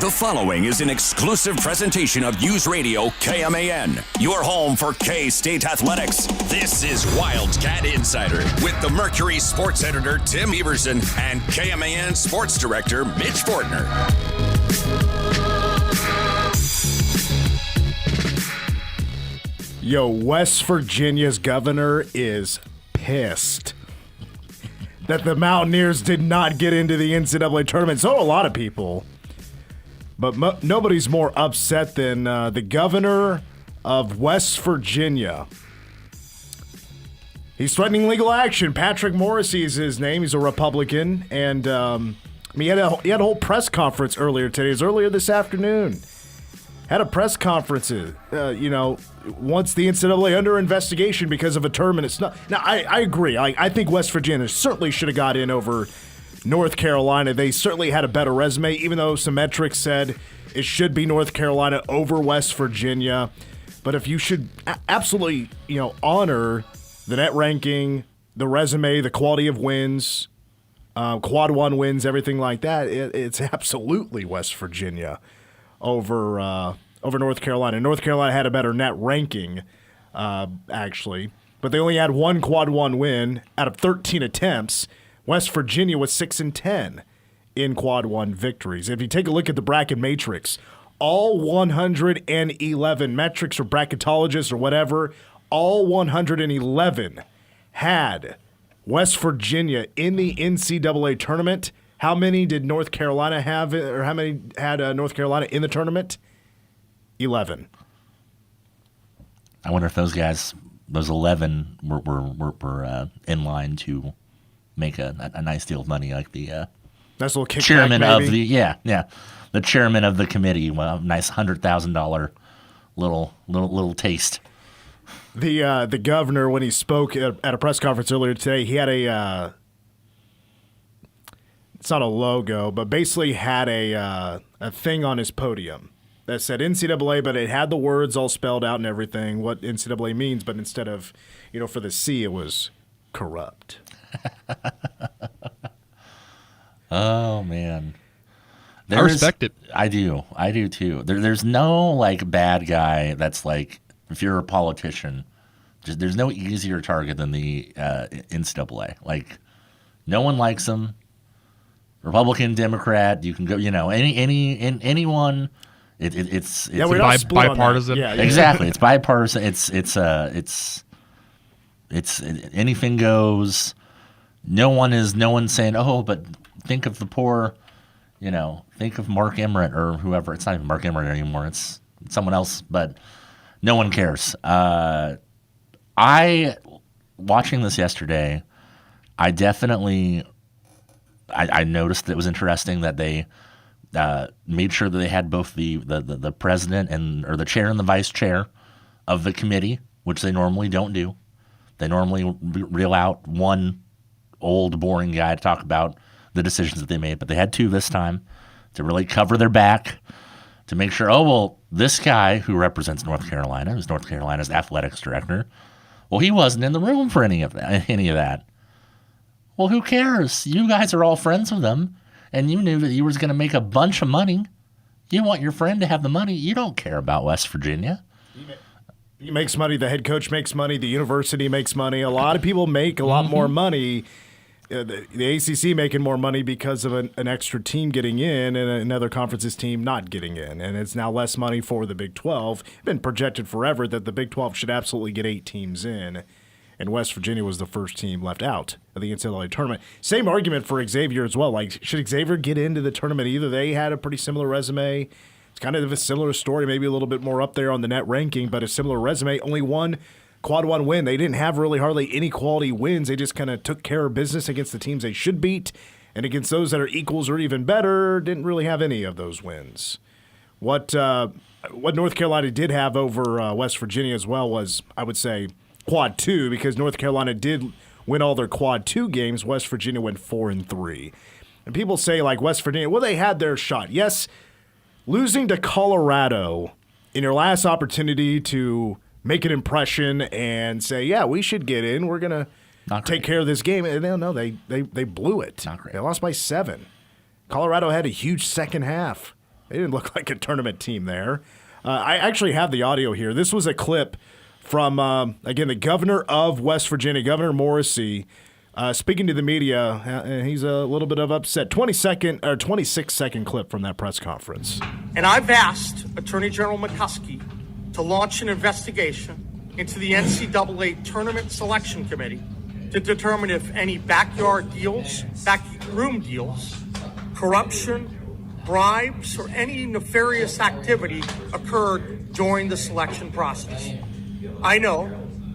The following is an exclusive presentation of News Radio KMAN, your home for K-State athletics. This is Wildcat Insider with the Mercury sports editor Tim Everson and KMAN sports director Mitch Fortner. Yo, West Virginia's governor is pissed that the Mountaineers did not get into the NCAA tournament. So a lot of people. But nobody's more upset than the governor of West Virginia. He's threatening legal action. Patrick Morrissey is his name. He's a Republican. And he had a whole press conference earlier today. It was earlier this afternoon. Had a press conference, once the NCAA under investigation because of a term, and it's not. Now, I agree. I think West Virginia certainly should have got in over North Carolina. They certainly had a better resume, even though some metrics said it should be North Carolina over West Virginia. But if you should absolutely, honor the net ranking, the resume, the quality of wins, quad one wins, everything like that, it's absolutely West Virginia over North Carolina. North Carolina had a better net ranking, actually, but they only had one quad one win out of 13 attempts. West Virginia was 6-10 in quad one victories. If you take a look at the bracket matrix, all 111 metrics or bracketologists or whatever, all 111 had West Virginia in the NCAA tournament. How many did North Carolina have, or how many had North Carolina in the tournament? 11. I wonder if those 11 were in line to make a nice deal of money, like the nice little kickback, chairman maybe? of the chairman of the committee. Well, nice $100,000 little taste. The governor, when he spoke at a press conference earlier today, he had it's not a logo, but basically had a thing on his podium that said NCAA, but it had the words all spelled out and everything, what NCAA means, but instead of, for the C, it was corrupt. Oh, man. I respect it. I do too. There's no bad guy that's if you're a politician, there's no easier target than the NCAA. No one likes them. Republican, Democrat, you can go. Anyone. It's we're not bipartisan. Yeah. Exactly. It's bipartisan. It's anything goes. No one's saying, oh, but think of the poor. Think of Mark Emmert or whoever. It's not even Mark Emmert anymore. It's someone else. But no one cares. Watching this yesterday, I definitely. I noticed it was interesting that they made sure that they had both the president or the chair and the vice chair of the committee, which they normally don't do. They normally reel out one old, boring guy to talk about the decisions that they made, but they had two this time to really cover their back, to make sure, this guy who represents North Carolina, who's North Carolina's athletics director, he wasn't in the room for any of that. Well, who cares? You guys are all friends with him, and you knew that you was going to make a bunch of money. You want your friend to have the money. You don't care about West Virginia. He makes money. The head coach makes money. The university makes money. A lot of people make a lot more money. The ACC making more money because of an extra team getting in and another conference's team not getting in. And it's now less money for the Big 12. It's been projected forever that the Big 12 should absolutely get 8 teams in. And West Virginia was the first team left out of the NCAA tournament. Same argument for Xavier as well. Should Xavier get into the tournament? Either they had a pretty similar resume. It's kind of a similar story, maybe a little bit more up there on the net ranking, but a similar resume. Only one quad one win. They didn't have really hardly any quality wins. They just kind of took care of business against the teams they should beat, and against those that are equals or even better, didn't really have any of those wins. What North Carolina did have over West Virginia as well was, I would say, quad two, because North Carolina did win all their quad two games. West Virginia went 4-3. And people say, West Virginia, they had their shot. Yes, losing to Colorado in your last opportunity to make an impression and say, yeah, we should get in. We're going to take care of this game. And they blew it. Not great. They lost by 7. Colorado had a huge second half. They didn't look like a tournament team there. I actually have the audio here. This was a clip from, again, the governor of West Virginia, Governor Morrissey, speaking to the media, and he's a little bit of upset. 26-second clip from that press conference. And I've asked Attorney General McCuskey to launch an investigation into the NCAA Tournament Selection Committee to determine if any backroom deals, corruption, bribes, or any nefarious activity occurred during the selection process. I know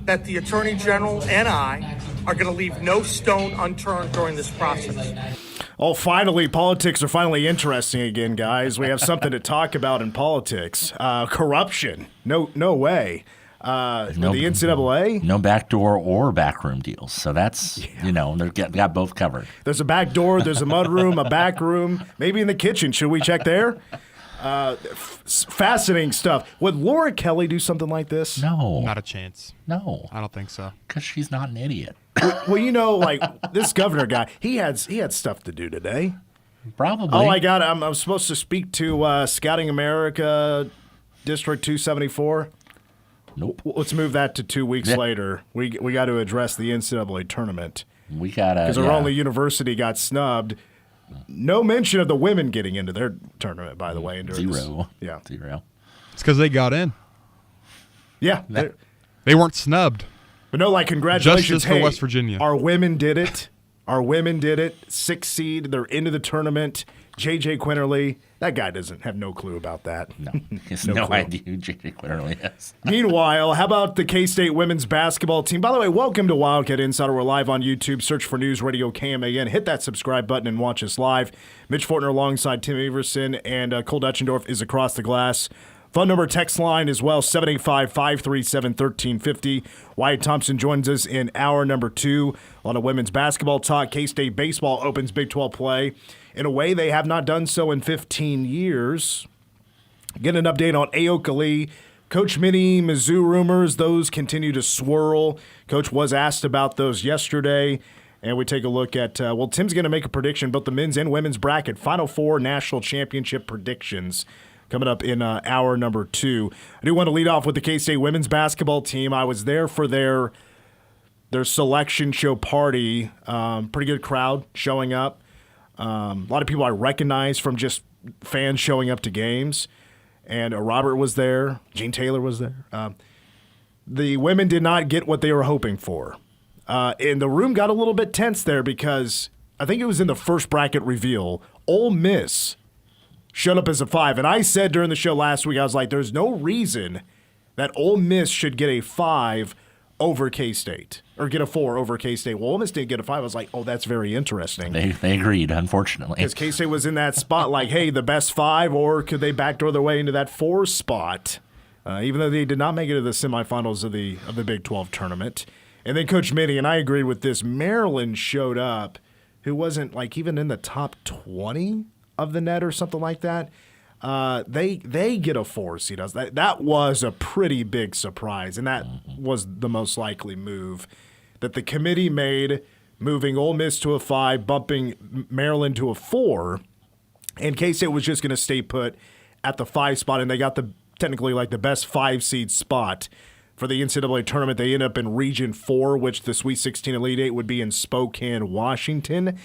that the Attorney General and I are going to leave no stone unturned during this process. Oh, finally, politics are finally interesting again, guys. We have something to talk about in politics. Corruption. No way. The NCAA? No backdoor or backroom deals. So that's, they've got both covered. There's a back door, there's a mud room, a back room, maybe in the kitchen. Should we check there? Fascinating stuff. Would Laura Kelly do something like this? No. Not a chance. No. I don't think so. Because she's not an idiot. Well, this governor guy, he had stuff to do today. Probably. Oh, I got it. I'm supposed to speak to Scouting America, District 274. Nope. Let's move that to 2 weeks later. We got to address the NCAA tournament. We got to. Because our only university got snubbed. No mention of the women getting into their tournament, by the way. Zero. Yeah. Zero. It's because they got in. Yeah. They weren't snubbed. But no, congratulations. Justice for West Virginia. Our women did it. 6th seed. They're into the tournament. J.J. Quinterly, that guy doesn't have no clue about that. No, he has no idea who J.J. Quinterly is. Meanwhile, how about the K-State women's basketball team? By the way, welcome to Wildcat Insider. We're live on YouTube. Search for News Radio KMAN. Hit that subscribe button and watch us live. Mitch Fortner alongside Tim Everson, and Cole Dutchendorf is across the glass. Phone number, text line as well, 785-537-1350. Wyatt Thompson joins us in hour number 2. A lot of women's basketball talk. K-State baseball opens Big 12 play in a way they have not done so in 15 years. Get an update on Ayoka Lee. Coach Minnie, Mizzou rumors, those continue to swirl. Coach was asked about those yesterday. And we take a look at, Tim's going to make a prediction about the men's and women's bracket. Final Four national championship predictions coming up in hour number 2. I do want to lead off with the K-State women's basketball team. I was there for their selection show party. Pretty good crowd showing up. A lot of people I recognize from just fans showing up to games. And Robert was there. Gene Taylor was there. The women did not get what they were hoping for. And the room got a little bit tense there because I think it was in the first bracket reveal. Ole Miss showed up as a 5. And I said during the show last week, I was like, there's no reason that Ole Miss should get a 5 over K-State or get a 4 over K-State. Well, Ole Miss didn't get a 5. I was like, oh, that's very interesting. They agreed, unfortunately. Because K-State was in that spot like, hey, the best 5, or could they backdoor their way into that 4 spot, even though they did not make it to the semifinals of the Big 12 tournament. And then Coach Minnie, and I agreed with this, Maryland showed up, who wasn't even in the top 20 of the net or something like that. They get a 4 seed. That was a pretty big surprise, and that was the most likely move that the committee made, moving Ole Miss to a 5, bumping Maryland to a 4, and K-State was just going to stay put at the 5 spot, and they got technically the best 5 seed spot for the NCAA tournament. They end up in Region 4, which the Sweet 16 Elite 8 would be in Spokane, Washington.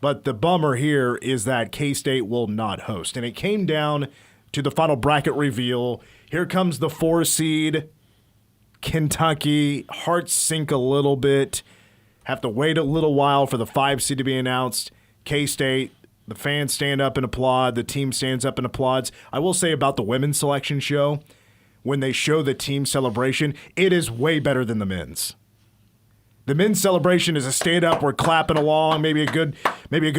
But the bummer here is that K-State will not host. And it came down to the final bracket reveal. Here comes the 4 seed, Kentucky. Hearts sink a little bit. Have to wait a little while for the 5 seed to be announced. K-State, the fans stand up and applaud. The team stands up and applauds. I will say about the women's selection show, when they show the team celebration, it is way better than the men's. The men's celebration is a stand up, we're clapping along, maybe a good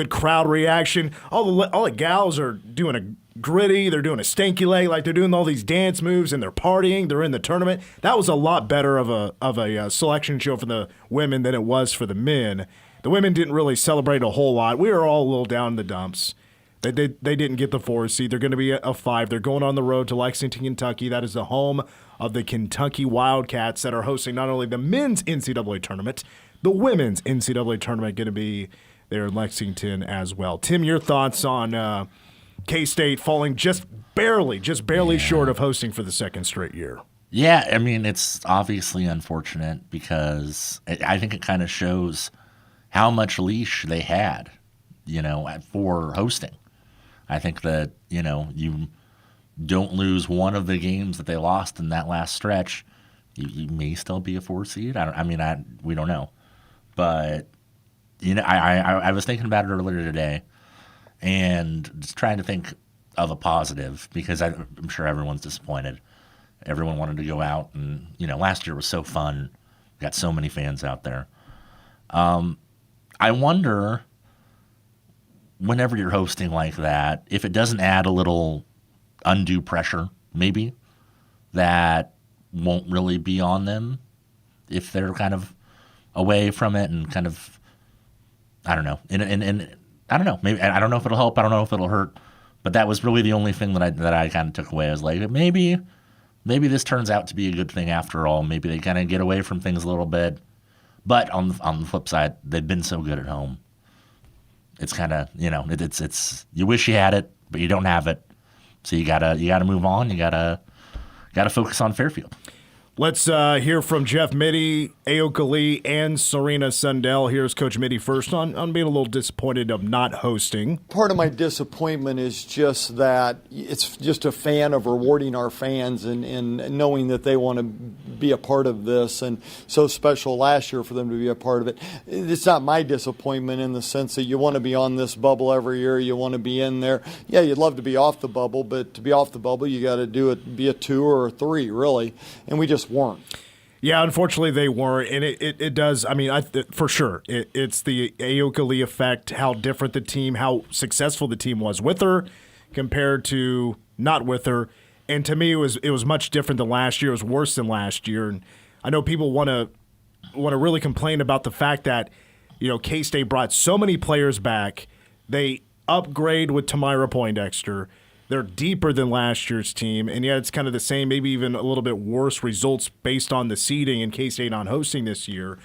crowd reaction. All the gals are doing a gritty, they're doing a stanky leg, they're doing all these dance moves and they're partying, they're in the tournament. That was a lot better of a selection show for the women than it was for the men. The women didn't really celebrate a whole lot. We were all a little down in the dumps. They didn't get the 4 seed. They're going to be a 5. They're going on the road to Lexington, Kentucky. That is the home of the Kentucky Wildcats that are hosting not only the men's NCAA tournament, the women's NCAA tournament going to be there in Lexington as well. Tim, your thoughts on K-State falling just barely short of hosting for the second straight year. Yeah, I mean, it's obviously unfortunate because I think it kind of shows how much leash they had, for hosting. I think that, you don't lose one of the games that they lost in that last stretch, you may still be a 4 seed. We don't know. But, I was thinking about it earlier today and just trying to think of a positive because I'm sure everyone's disappointed. Everyone wanted to go out and, last year was so fun. Got so many fans out there. I wonder, whenever you're hosting like that, if it doesn't add a little undue pressure, maybe, that won't really be on them if they're kind of away from it and kind of, I don't know. And I don't know. Maybe I don't know if it'll help. I don't know if it'll hurt. But that was really the only thing that I kind of took away. I was like, maybe this turns out to be a good thing after all. Maybe they kind of get away from things a little bit. But on the flip side, they've been so good at home. It's kind of, it's you wish you had it, but you don't have it. So you gotta move on. You gotta focus on Fairfield. Let's hear from Jeff Mitty, Ayoka Lee, and Serena Sundell. Here's Coach Mitty first on being a little disappointed of not hosting. Part of my disappointment is just that it's just a fan of rewarding our fans and knowing that they want to be a part of this, and so special last year for them to be a part of it. It's not my disappointment in the sense that you want to be on this bubble every year. You want to be in there. Yeah, you'd love to be off the bubble, but to be off the bubble, you got to be a 2 or a 3, really, and we just weren't. Yeah, unfortunately they weren't, and it does. For sure, it's the Ayoka Lee effect. How different the team, how successful the team was with her compared to not with her, and to me it was much different than last year. It was worse than last year, and I know people want to really complain about the fact that K-State brought so many players back. They upgrade with Tamira Poindexter. They're deeper than last year's team, and yet it's kind of the same, maybe even a little bit worse results based on the seeding and K-State on hosting this year.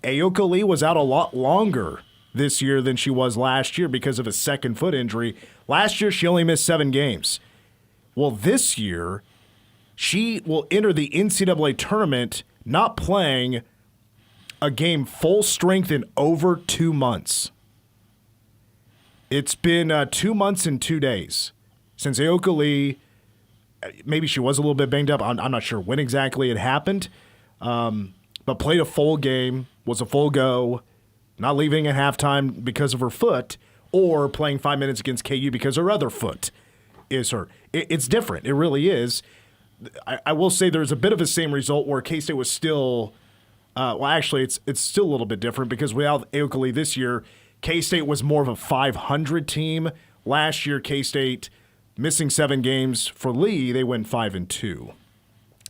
Ayoka Lee was out a lot longer this year than she was last year because of a second foot injury. Last year, she only missed 7 games. Well, this year, she will enter the NCAA tournament not playing a game full strength in over 2 months. It's been 2 months and 2 days since Ayoka Lee, maybe she was a little bit banged up. I'm not sure when exactly it happened, but played a full game, was a full go, not leaving at halftime because of her foot, or playing 5 minutes against KU because her other foot is hurt. It's different. It really is. I will say there's a bit of the same result where K-State was still actually, it's still a little bit different because without Ayoka Lee this year, K-State was more of a 500 team. Last year, K-State missing 7 games for Lee, they went 5-2.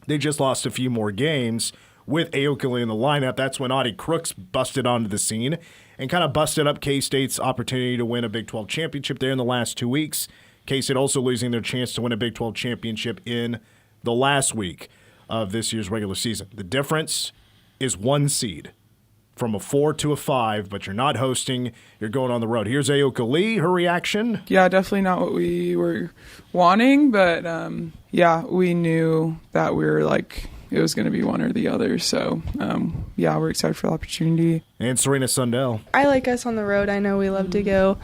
They just lost a few more games with Ayoka Lee in the lineup. That's when Audie Crooks busted onto the scene and kind of busted up K-State's opportunity to win a Big 12 championship there in the last 2 weeks. K-State also losing their chance to win a Big 12 championship in the last week of this year's regular season. The difference is 1 seed. From a 4 to a 5, but you're not hosting. You're going on the road. Here's Ayoka Lee. Her reaction? Yeah, definitely not what we were wanting, but we knew that we were it was going to be one or the other. So, we're excited for the opportunity. And Serena Sundell. I like us on the road. I know we love to go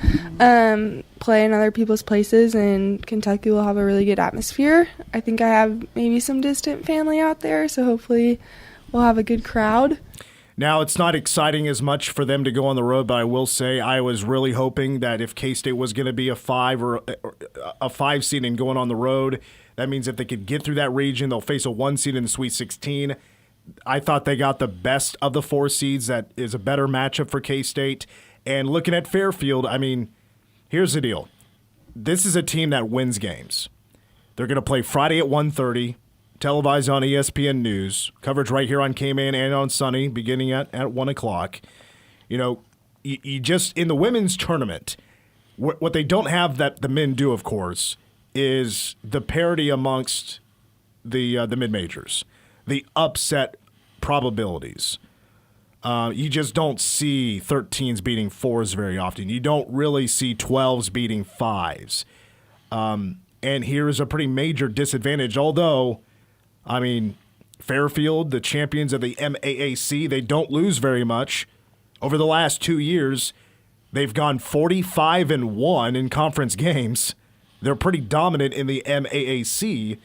play in other people's places, and Kentucky will have a really good atmosphere. I think I have maybe some distant family out there, so hopefully we'll have a good crowd. Now, it's not exciting as much for them to go on the road, but I will say I was really hoping that if K-State was going to be a 5 or a 5 seed and going on the road, that means if they could get through that region, they'll face a 1 seed in the Sweet 16. I thought they got the best of the 4 seeds. That is a better matchup for K-State. And looking at Fairfield, here's the deal. This is a team that wins games. They're going to play Friday at 1:30. Televised on ESPN News, coverage right here on K-Man and on Sunny, beginning at 1 o'clock. You just, in the women's tournament, what they don't have that the men do, of course, is the parity amongst the mid-majors, the upset probabilities. You just don't see 13s beating 4s very often. You don't really see 12s beating 5s. And here is a pretty major disadvantage. Although, I mean, Fairfield, the champions of the MAAC, they don't lose very much. Over the last 2 years, they've gone 45-1 in conference games. They're pretty dominant in the MAAC.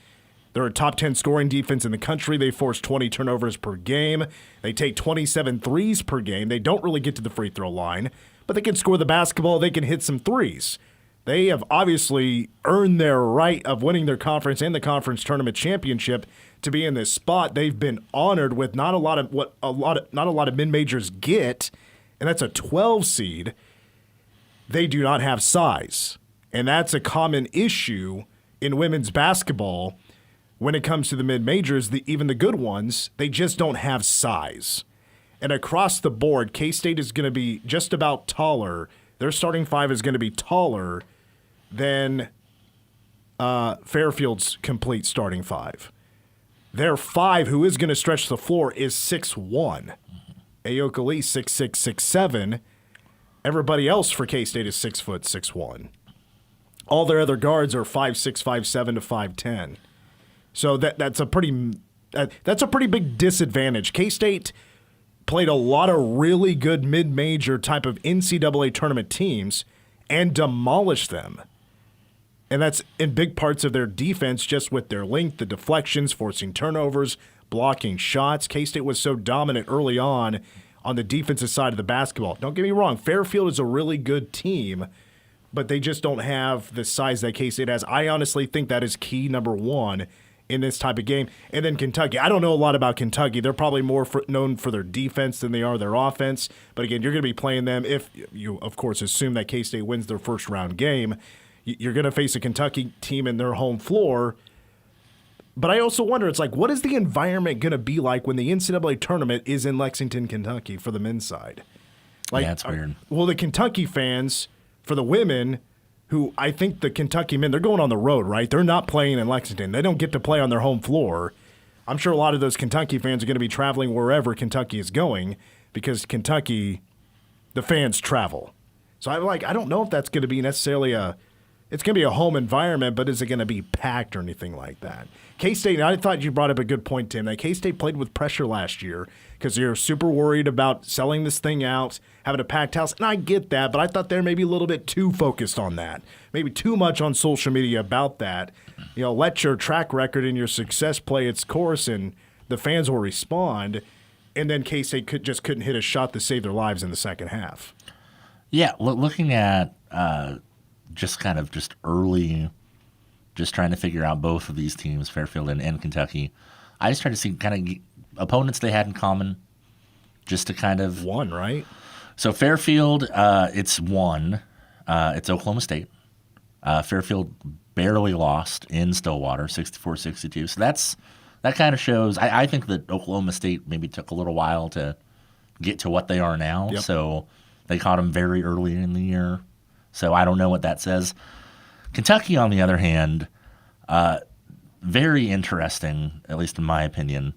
They're a top 10 scoring defense in the country. They force 20 turnovers per game. They take 27 threes per game. They don't really get to the free throw line, but they can score the basketball. They can hit some threes. They have obviously earned their right of winning their conference and the conference tournament championship to be in this spot. They've been honored with not a lot of mid-majors get, and that's a 12 seed. They do not have size, and that's a common issue in women's basketball. When it comes to the mid-majors, even the good ones, they just don't have size. And across the board, K-State is going to be just about taller. Their starting five is going to be taller than Fairfield's complete starting five. Their five, who is going to stretch the floor, is 6'1". Ayoka Lee, 6'6", 6'7". Everybody else for K-State is 6 foot, 6'1". All their other guards are 5'6", 5'7" to 5'10". So that's a pretty big disadvantage. K-State played a lot of really good mid-major type of NCAA tournament teams and demolished them. And that's in big parts of their defense, just with their length, the deflections, forcing turnovers, blocking shots. K-State was so dominant early on the defensive side of the basketball. Don't get me wrong, Fairfield is a really good team, but they just don't have the size that K-State has. I honestly think that is key number one in this type of game. And then Kentucky. I don't know a lot about Kentucky. They're probably more known for their defense than they are their offense. But again, you're going to be playing them if you, of course, assume that K-State wins their first round game. You're going to face a Kentucky team in their home floor. But I also wonder, it's like, what is the environment going to be like when the NCAA tournament is in Lexington, Kentucky for the men's side? Like, yeah, it's weird. Well, the Kentucky fans, for the women, who I think the Kentucky men, they're going on the road, right? They're not playing in Lexington. They don't get to play on their home floor. I'm sure a lot of those Kentucky fans are going to be traveling wherever Kentucky is going because Kentucky, the fans travel. So I'm like, I don't know if that's going to be necessarily it's going to be a home environment, but is it going to be packed or anything like that? K-State, I thought you brought up a good point, Tim, that K-State played with pressure last year because you're super worried about selling this thing out, having a packed house, and I get that, but I thought they're maybe a little bit too focused on that, maybe too much on social media about that. You know, let your track record and your success play its course, and the fans will respond, and then K-State couldn't hit a shot to save their lives in the second half. Yeah, looking at just early, just trying to figure out both of these teams, Fairfield and Kentucky. I just tried to see kind of opponents they had in common, just to kind of one, right? So Fairfield, it's one. It's Oklahoma State. Fairfield barely lost in Stillwater, 64-62. So that kind of shows. I think that Oklahoma State maybe took a little while to get to what they are now. Yep. So they caught them very early in the year. So I don't know what that says. Kentucky, on the other hand, very interesting, at least in my opinion.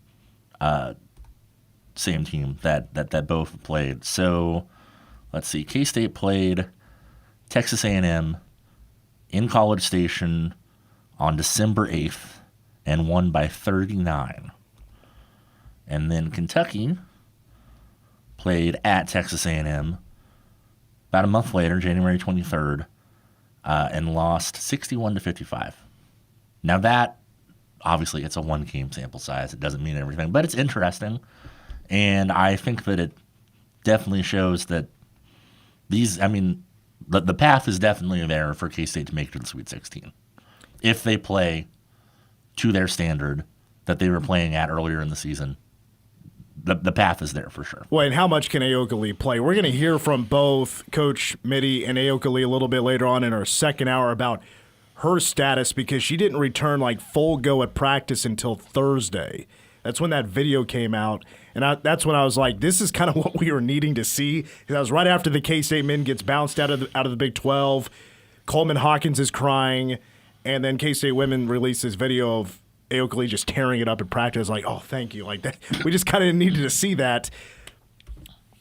Same team that both played. So let's see. K-State played Texas A&M in College Station on December 8th and won by 39. And then Kentucky played at Texas A&M about a month later, January 23rd, and lost 61-55. Now that, obviously, it's a one-game sample size. It doesn't mean everything, but it's interesting. And I think that it definitely shows that the path is definitely there for K-State to make it to the Sweet 16. If they play to their standard that they were playing at earlier in the season, the path is there for sure. Well, and how much can Ayoka Lee play? We're going to hear from both Coach Mitty and Ayoka Lee a little bit later on in our second hour about her status because she didn't return like full go at practice until Thursday. That's when that video came out, and that's when I was like, this is kind of what we were needing to see. Because that was right after the K-State men gets bounced out of the Big 12. Coleman Hawkins is crying, and then K-State women release this video of Ayoka Lee just tearing it up in practice. Like, oh, thank you. Like that, we just kind of needed to see that.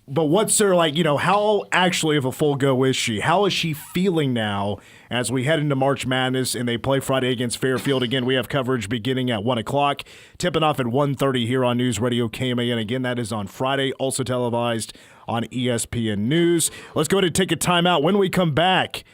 But what's her, like, how actually of a full go is she? How is she feeling now as we head into March Madness and they play Friday against Fairfield? Again, we have coverage beginning at 1 o'clock, tipping off at 1:30 here on News Radio KMAN. Again, that is on Friday, also televised on ESPN News. Let's go ahead and take a timeout. When we come back,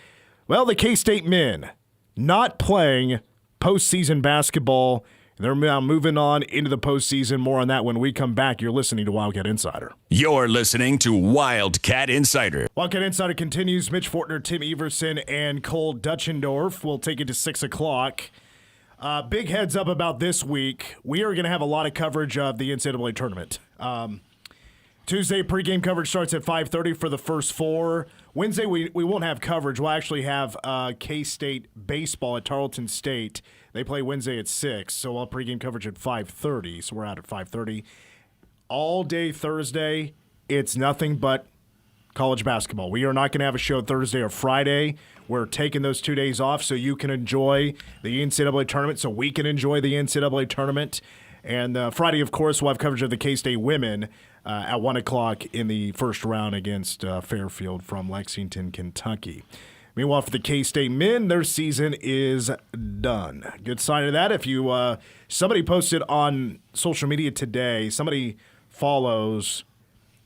well, the K-State men not playing postseason basketball. They're now moving on into the postseason. More on that when we come back. You're listening to Wildcat Insider. You're listening to Wildcat Insider. Wildcat Insider continues. Mitch Fortner, Tim Everson, and Cole Dutchendorf will take it to 6 o'clock. Big heads up about this week. We are going to have a lot of coverage of the NCAA Tournament. Tuesday, pregame coverage starts at 5:30 for the first four. Wednesday, we won't have coverage. We'll actually have K-State baseball at Tarleton State. They play Wednesday at 6, so we'll have pregame coverage at 5:30. So we're out at 5:30. All day Thursday, it's nothing but college basketball. We are not going to have a show Thursday or Friday. We're taking those 2 days off so you can enjoy the NCAA Tournament, so we can enjoy the NCAA Tournament. And Friday, of course, we'll have coverage of the K-State women at 1 o'clock in the first round against Fairfield from Lexington, Kentucky. Meanwhile, for the K-State men, their season is done. Good sign of that. If you somebody posted on social media today, somebody follows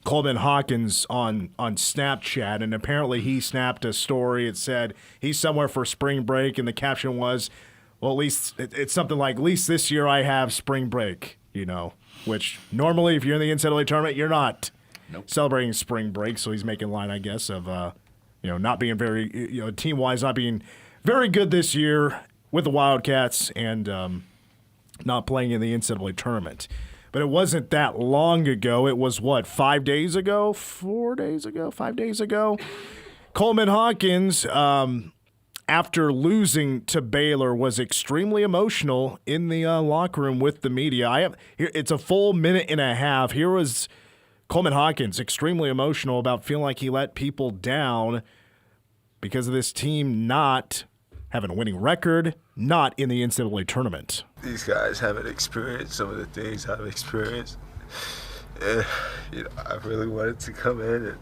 Coleman Hawkins on Snapchat, and apparently he snapped a story. It said he's somewhere for spring break, and the caption was, well, at least it's something like, at least this year I have spring break, which normally if you're in the NCAA tournament, you're not celebrating spring break. So he's making line, I guess, of, not being very, team-wise, not being very good this year with the Wildcats and not playing in the NCAA tournament. But it wasn't that long ago. It was, 5 days ago? 4 days ago? 5 days ago? Coleman Hawkins, after losing to Baylor, was extremely emotional in the locker room with the media. It's a full minute and a half. Here was Coleman Hawkins extremely emotional about feeling like he let people down because of this team not having a winning record, not in the NCAA tournament. These guys haven't experienced some of the things I've experienced. And, I really wanted to come in and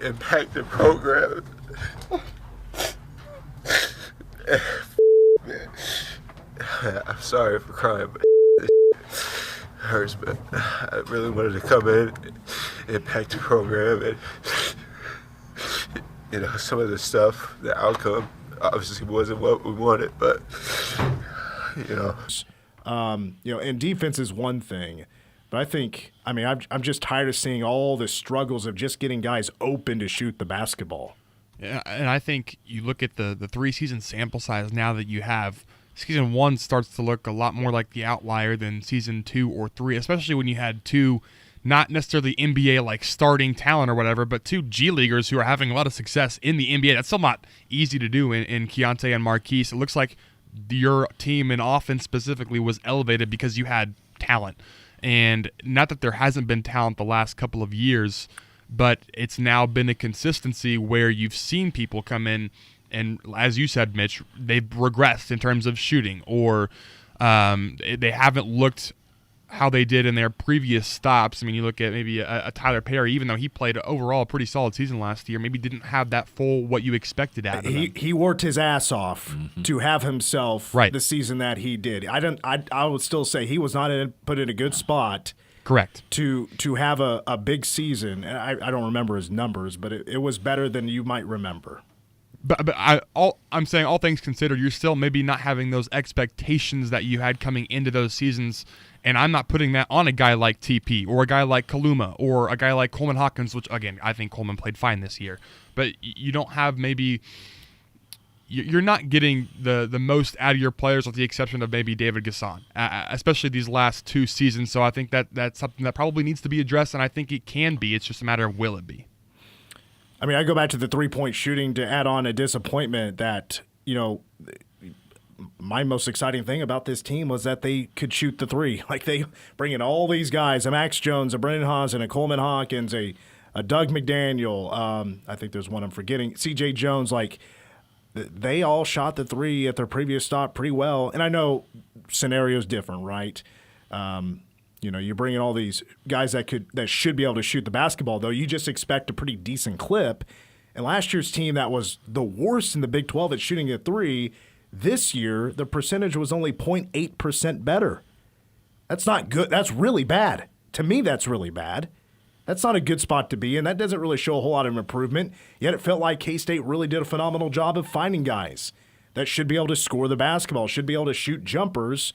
impact the program. Man. I'm sorry for crying, but it hurts, but I really wanted to come in and impact the program. And, some of the stuff, the outcome, obviously wasn't what we wanted, but, and defense is one thing. But I think, I'm just tired of seeing all the struggles of just getting guys open to shoot the basketball. Yeah, and I think you look at the 3-season sample size now that you have. Season 1 starts to look a lot more like the outlier than Season 2 or 3, especially when you had two, not necessarily NBA like starting talent or whatever, but two G Leaguers who are having a lot of success in the NBA. That's still not easy to do in Keontae and Marquise. It looks like your team in offense specifically was elevated because you had talent. And not that there hasn't been talent the last couple of years, but it's now been a consistency where you've seen people come in and, as you said, Mitch, they've regressed in terms of shooting, or they haven't looked how they did in their previous stops. You look at maybe a Tyler Perry, even though he played overall a pretty solid season last year, maybe didn't have that full what you expected out of him. He worked his ass off to have himself the season that he did. I would still say he was not put in a good spot. Correct. To have a big season. I don't remember his numbers, but it was better than you might remember. But I'm saying, all things considered, you're still maybe not having those expectations that you had coming into those seasons, and I'm not putting that on a guy like TP or a guy like Kaluma or a guy like Coleman Hawkins, which, again, I think Coleman played fine this year. But you don't have maybe – you're not getting the most out of your players with the exception of maybe David Gasson, especially these last two seasons. So I think that's something that probably needs to be addressed, and I think it can be. It's just a matter of will it be. I go back to the three-point shooting to add on a disappointment that, my most exciting thing about this team was that they could shoot the three. Like, they bring in all these guys, a Max Jones, a Brendan Hazen, a Coleman Hawkins, a Doug McDaniel. I think there's one I'm forgetting. C.J. Jones, they all shot the three at their previous stop pretty well. And I know scenario's different, right? You bring in all these guys that should be able to shoot the basketball, though. You just expect a pretty decent clip. And last year's team that was the worst in the Big 12 at shooting a three, this year the percentage was only 0.8% better. That's not good. That's really bad. To me, that's really bad. That's not a good spot to be in. That doesn't really show a whole lot of improvement. Yet it felt like K-State really did a phenomenal job of finding guys that should be able to score the basketball, should be able to shoot jumpers,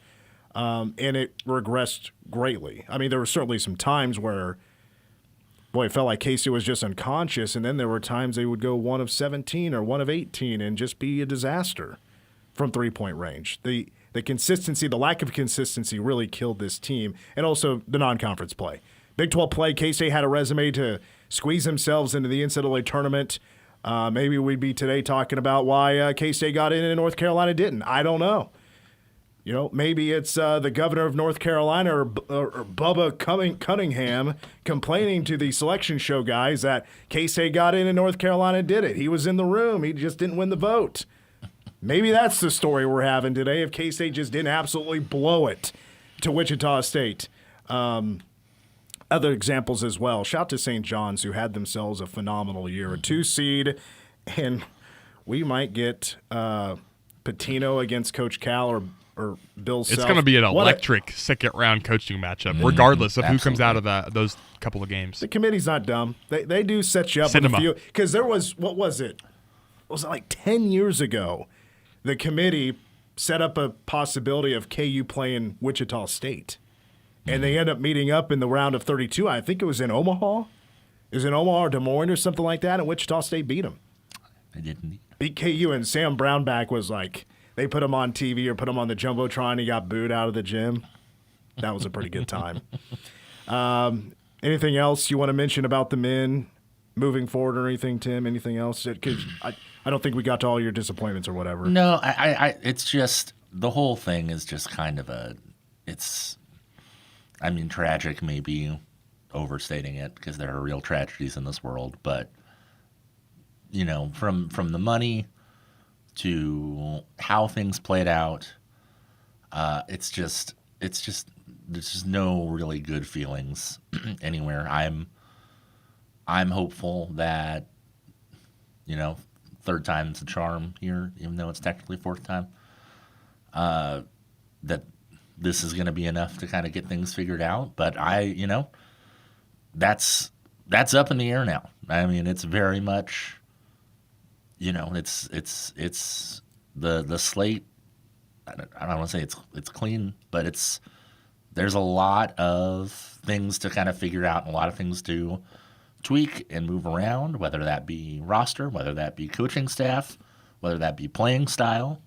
and it regressed greatly. I mean, there were certainly some times where, it felt like K-State was just unconscious, and then there were times they would go 1 of 17 or 1 of 18 and just be a disaster from three-point range. The consistency, the lack of consistency really killed this team, and also the non-conference play. Big 12 play, K-State had a resume to squeeze themselves into the NCAA tournament. Maybe we'd be today talking about why K-State got in and North Carolina didn't. I don't know. Maybe it's the governor of North Carolina or Bubba Cunningham complaining to the selection show guys that K-State got in and North Carolina did it. He was in the room. He just didn't win the vote. Maybe that's the story we're having today if K-State just didn't absolutely blow it to Wichita State. Other examples as well. Shout out to St. John's, who had themselves a phenomenal year. A 2 seed, and we might get Patino against Coach Cal or Bill Self. It's going to be an electric second-round coaching matchup, regardless of who comes out of those couple of games. The committee's not dumb. They do set you up with a few. Because there was, what was it? Was it like 10 years ago? The committee set up a possibility of KU playing Wichita State. And they end up meeting up in the round of 32. I think it was in Omaha. It was in Omaha or Des Moines or something like that, and Wichita State beat them. They didn't. Beat KU, and Sam Brownback was like, they put him on TV or put him on the Jumbotron, he got booed out of the gym. That was a pretty good time. Anything else you want to mention about the men moving forward or anything, Tim? Anything else? Because I don't think we got to all your disappointments or whatever. No, it's just, the whole thing is just kind of tragic may be overstating it because there are real tragedies in this world. But, from the money to how things played out, it's just there's just no really good feelings anywhere. I'm hopeful that, third time's the charm here, even though it's technically fourth time, that this is going to be enough to kind of get things figured out. But that's up in the air now. I mean, it's very much, it's the slate. I don't want to say it's clean, but there's a lot of things to kind of figure out and a lot of things to tweak and move around, whether that be roster, whether that be coaching staff, whether that be playing style.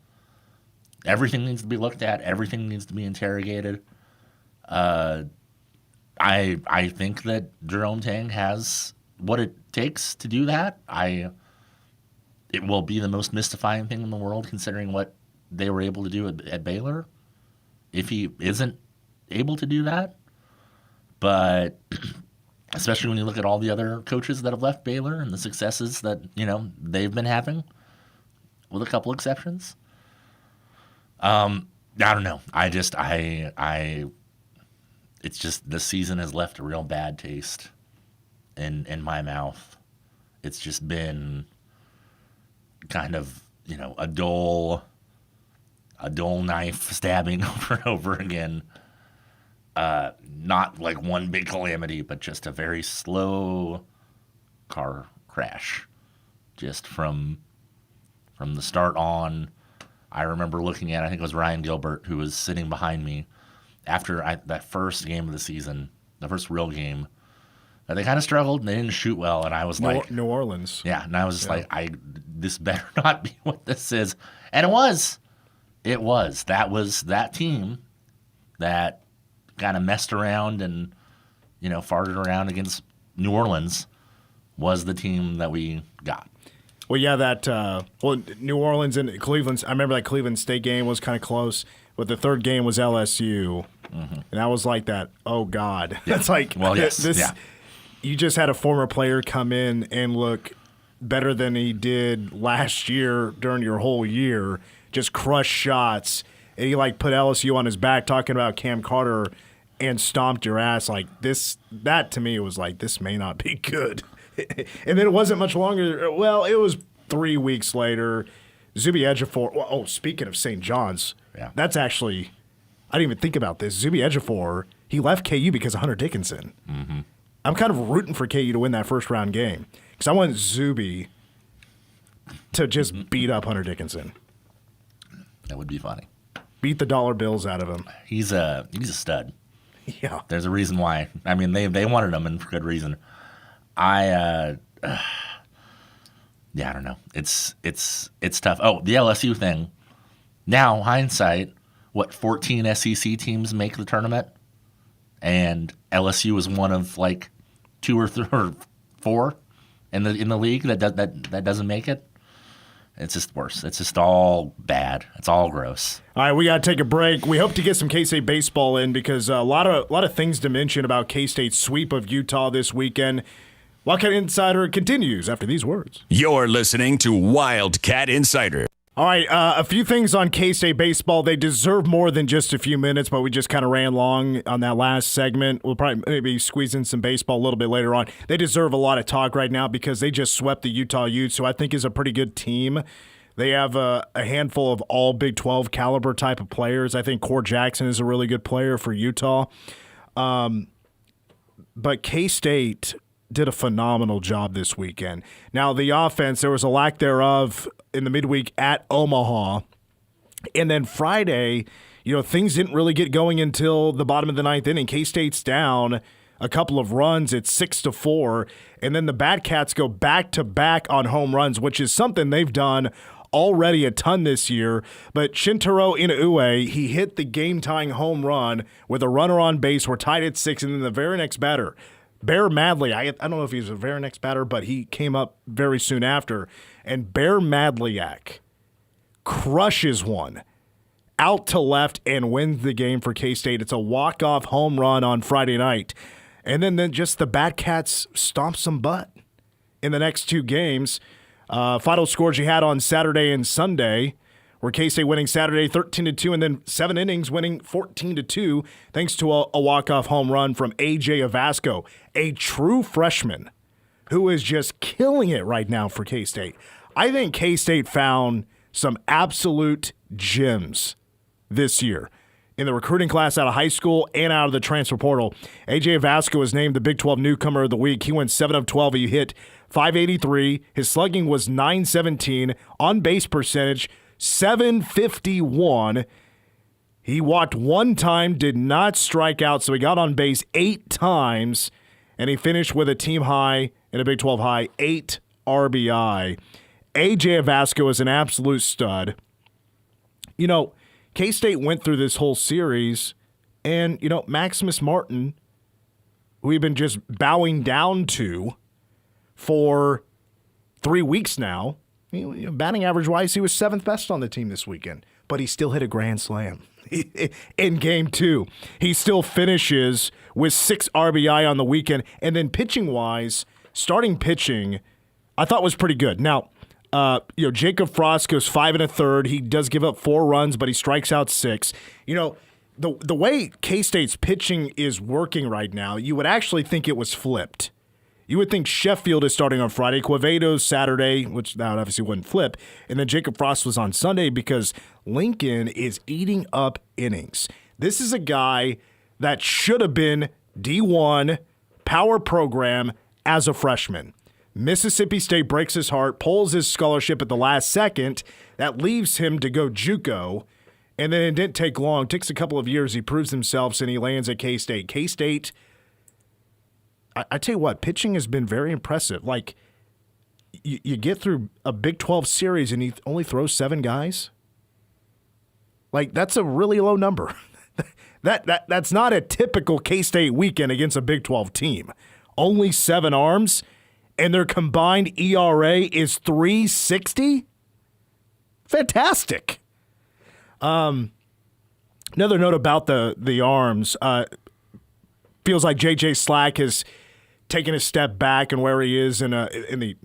Everything needs to be looked at. Everything needs to be interrogated. I think that Jerome Tang has what it takes to do that. It will be the most mystifying thing in the world, considering what they were able to do at Baylor, if he isn't able to do that. But especially when you look at all the other coaches that have left Baylor and the successes that they've been having, with a couple exceptions. I don't know. It's just the season has left a real bad taste in my mouth. It's just been kind of, a dull knife stabbing over and over again. Not like one big calamity, but just a very slow car crash. Just from the start on. I remember looking at, I think it was Ryan Gilbert, who was sitting behind me after that first game of the season, the first real game. They kind of struggled and they didn't shoot well, and I was like, New Orleans. Yeah, and I was just like, this better not be what this is. And it was. It was. That was that team that kind of messed around and, farted around against New Orleans was the team that we got. Well, yeah, New Orleans and Cleveland. I remember that Cleveland State game was kind of close, but the third game was LSU, and that was like that. Oh God, yeah. That's like, well, yes, this. Yeah. You just had a former player come in and look better than he did last year during your whole year. Just crush shots, and he put LSU on his back, talking about Cam Carter and stomped your ass like this. That to me was like, this may not be good. And then it wasn't much longer. Well, it was 3 weeks later. Zuby Ejiofor. Speaking of St. John's, that's actually, I didn't even think about this. Zuby Ejiofor, he left KU because of Hunter Dickinson. Mm-hmm. I'm kind of rooting for KU to win that first round game because I want Zuby to just beat up Hunter Dickinson. That would be funny. Beat the dollar bills out of him. He's a stud. Yeah. There's a reason why. I mean, they wanted him, and for good reason. I don't know. It's tough. Oh, the LSU thing. Now, hindsight, 14 SEC teams make the tournament, and LSU is one of like 2 or 3 or 4 in the league that doesn't make it. It's just worse. It's just all bad. It's all gross. All right, we got to take a break. We hope to get some K-State baseball in because a lot of things to mention about K-State's sweep of Utah this weekend. Wildcat Insider continues after these words. You're listening to Wildcat Insider. All right, a few things on K-State baseball. They deserve more than just a few minutes, but we just kind of ran long on that last segment. We'll probably maybe squeeze in some baseball a little bit later on. They deserve a lot of talk right now because they just swept the Utah Utes, who I think is a pretty good team. They have a handful of all Big 12 caliber type of players. I think Core Jackson is a really good player for Utah. But K-State did a phenomenal job this weekend. Now, the offense, there was a lack thereof in the midweek at Omaha. And then Friday, things didn't really get going until the bottom of the 9th inning. K-State's down a couple of runs. It's 6-4. And then the Wildcats go back-to-back on home runs, which is something they've done already a ton this year. But Shintaro Inoue, he hit the game-tying home run with a runner on base. We're tied at 6, and then the very next batter, Bear Madley, I don't know if he was a very next batter, but he came up very soon after. And Bear Madliak crushes one out to left and wins the game for K-State. It's a walk-off home run on Friday night. And then just the Wildcats stomp some butt in the next 2 games. Final scores you had on Saturday and Sunday, where K-State winning Saturday 13-2 and then 7 innings winning 14-2 thanks to a walk-off home run from A.J. Avasco, a true freshman who is just killing it right now for K-State. I think K-State found some absolute gems this year in the recruiting class out of high school and out of the transfer portal. A.J. Avasco was named the Big 12 Newcomer of the Week. He went 7 of 12. He hit .583. His slugging was .917. On-base percentage, .751. He walked 1 time, did not strike out, so he got on base 8 times, and he finished with a team high and a Big 12 high, 8 RBI. A.J. Avasco is an absolute stud. K-State went through this whole series, and, Maximus Martin, who we've been just bowing down to for 3 weeks now, batting average-wise, he was 7th best on the team this weekend, but he still hit a grand slam in Game 2. He still finishes with 6 RBI on the weekend, and then pitching-wise, starting pitching, I thought was pretty good. Now, Jacob Frost goes 5 1/3. He does give up 4 runs, but he strikes out 6. The way K-State's pitching is working right now, you would actually think it was flipped. You would think Sheffield is starting on Friday, Quevedo's Saturday, which that obviously wouldn't flip, and then Jacob Frost was on Sunday because Lincoln is eating up innings. This is a guy that should have been D1 power program as a freshman. Mississippi State breaks his heart, pulls his scholarship at the last second. That leaves him to go JUCO, and then it didn't take long. It takes a couple of years. He proves himself, and he lands at K-State. K-State, I tell you what, pitching has been very impressive. Like, you get through a Big 12 series and he only throws 7 guys. Like, that's a really low number. That's not a typical K-State weekend against a Big 12 team. Only 7 arms, and their combined ERA is .360. Fantastic. Another note about the arms. Feels like J.J. Slack has taken a step back and where he is in the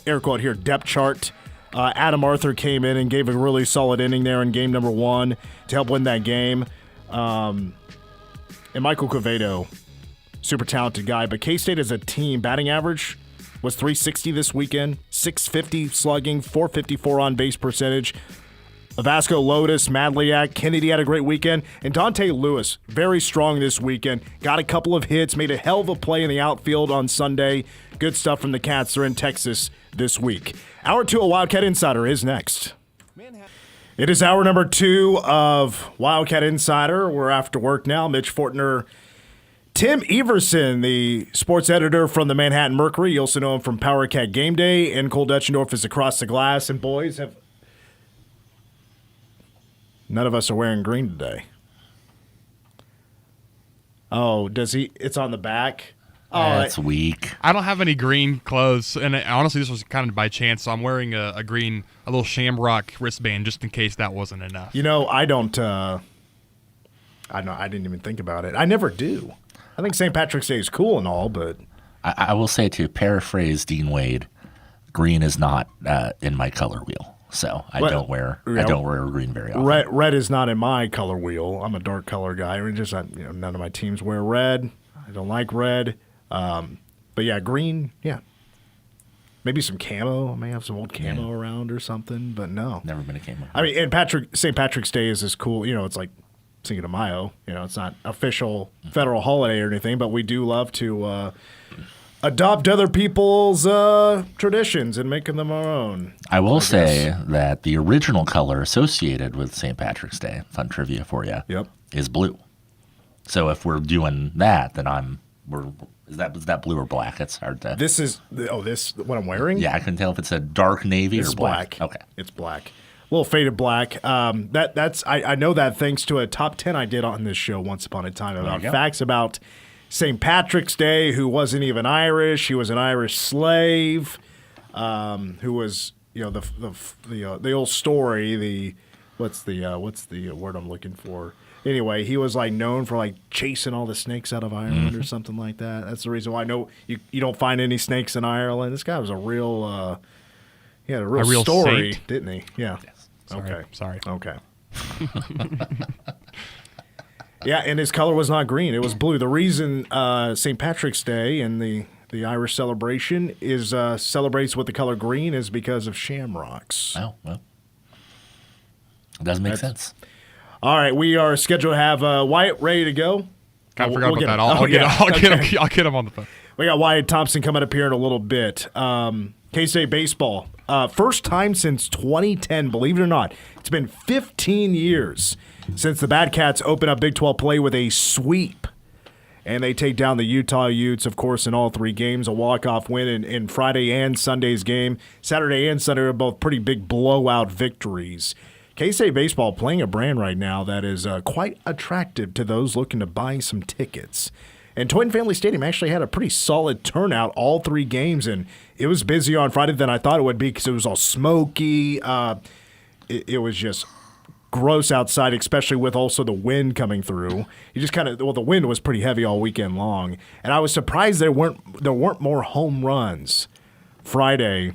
air quote here depth chart. Adam Arthur came in and gave a really solid inning there in game number 1 to help win that game. And And Michael Quevedo, super talented guy. But K-State as a team, batting average was .360 this weekend, .650 slugging, .454 on base percentage. Vasco Lotus, Madliak, Kennedy had a great weekend. And Dante Lewis, very strong this weekend. Got a couple of hits, made a hell of a play in the outfield on Sunday. Good stuff from the Cats. They're in Texas this week. Hour 2 of Wildcat Insider is next. It is hour number 2 of Wildcat Insider. We're after work now. Mitch Fortner, Tim Everson, the sports editor from the Manhattan Mercury. You also know him from Power Cat Game Day. And Cole Dutchendorf is across the glass. And boys, none of us are wearing green today. Oh, does he? It's on the back. Oh, that's weak. I don't have any green clothes, and honestly, this was kind of by chance. So I'm wearing a little shamrock wristband just in case that wasn't enough. You know, I don't. I didn't even think about it. I never do. I think St. Patrick's Day is cool and all, but I will say, to paraphrase Dean Wade, green is not in my color wheel. So I don't wear green very often. Red is not in my color wheel. I'm a dark color guy. None of my teams wear red. I don't like red. But yeah, green. Yeah, maybe some camo. I may have some old camo around or something. But no, never been a camo. I mean, and St. Patrick's Day is cool. You know, it's like Cinco de Mayo. You know, it's not official federal holiday or anything, but we do love to adopt other people's traditions and making them our own. I will say that the original color associated with St. Patrick's Day, fun trivia for you, is blue. So if we're doing that, then is that blue or black? It's hard to. This what I'm wearing? Yeah, I can tell if it's a dark navy or black. Okay, it's black. A little faded black. I know that thanks to a top 10 I did on this show once upon a time about facts about St. Patrick's Day, who wasn't even Irish. He was an Irish slave, who was, the old story. What's the word I'm looking for? Anyway, he was known for chasing all the snakes out of Ireland or something like that. That's the reason why I know you don't find any snakes in Ireland. This guy was a real, he had a real story, saint. Didn't he? Yeah. Yes. Sorry. Okay. Yeah, and his color was not green. It was blue. The reason St. Patrick's Day and the Irish celebration is celebrates with the color green is because of shamrocks. Oh, well. It does make sense. All right, we are scheduled to have Wyatt ready to go. I forgot about that. I'll get him on the phone. We got Wyatt Thompson coming up here in a little bit. K-State baseball. First time since 2010, believe it or not. It's been 15 years since the Wildcats open up Big 12 play with a sweep. And they take down the Utah Utes, of course, in all 3 games. A walk-off win in Friday and Sunday's game. Saturday and Sunday are both pretty big blowout victories. K-State baseball playing a brand right now that is quite attractive to those looking to buy some tickets. And Toyton Family Stadium actually had a pretty solid turnout all 3 games, and it was busier on Friday than I thought it would be because it was all smoky. It was just gross outside, especially with also the wind coming through. The wind was pretty heavy all weekend long, and I was surprised there weren't more home runs Friday.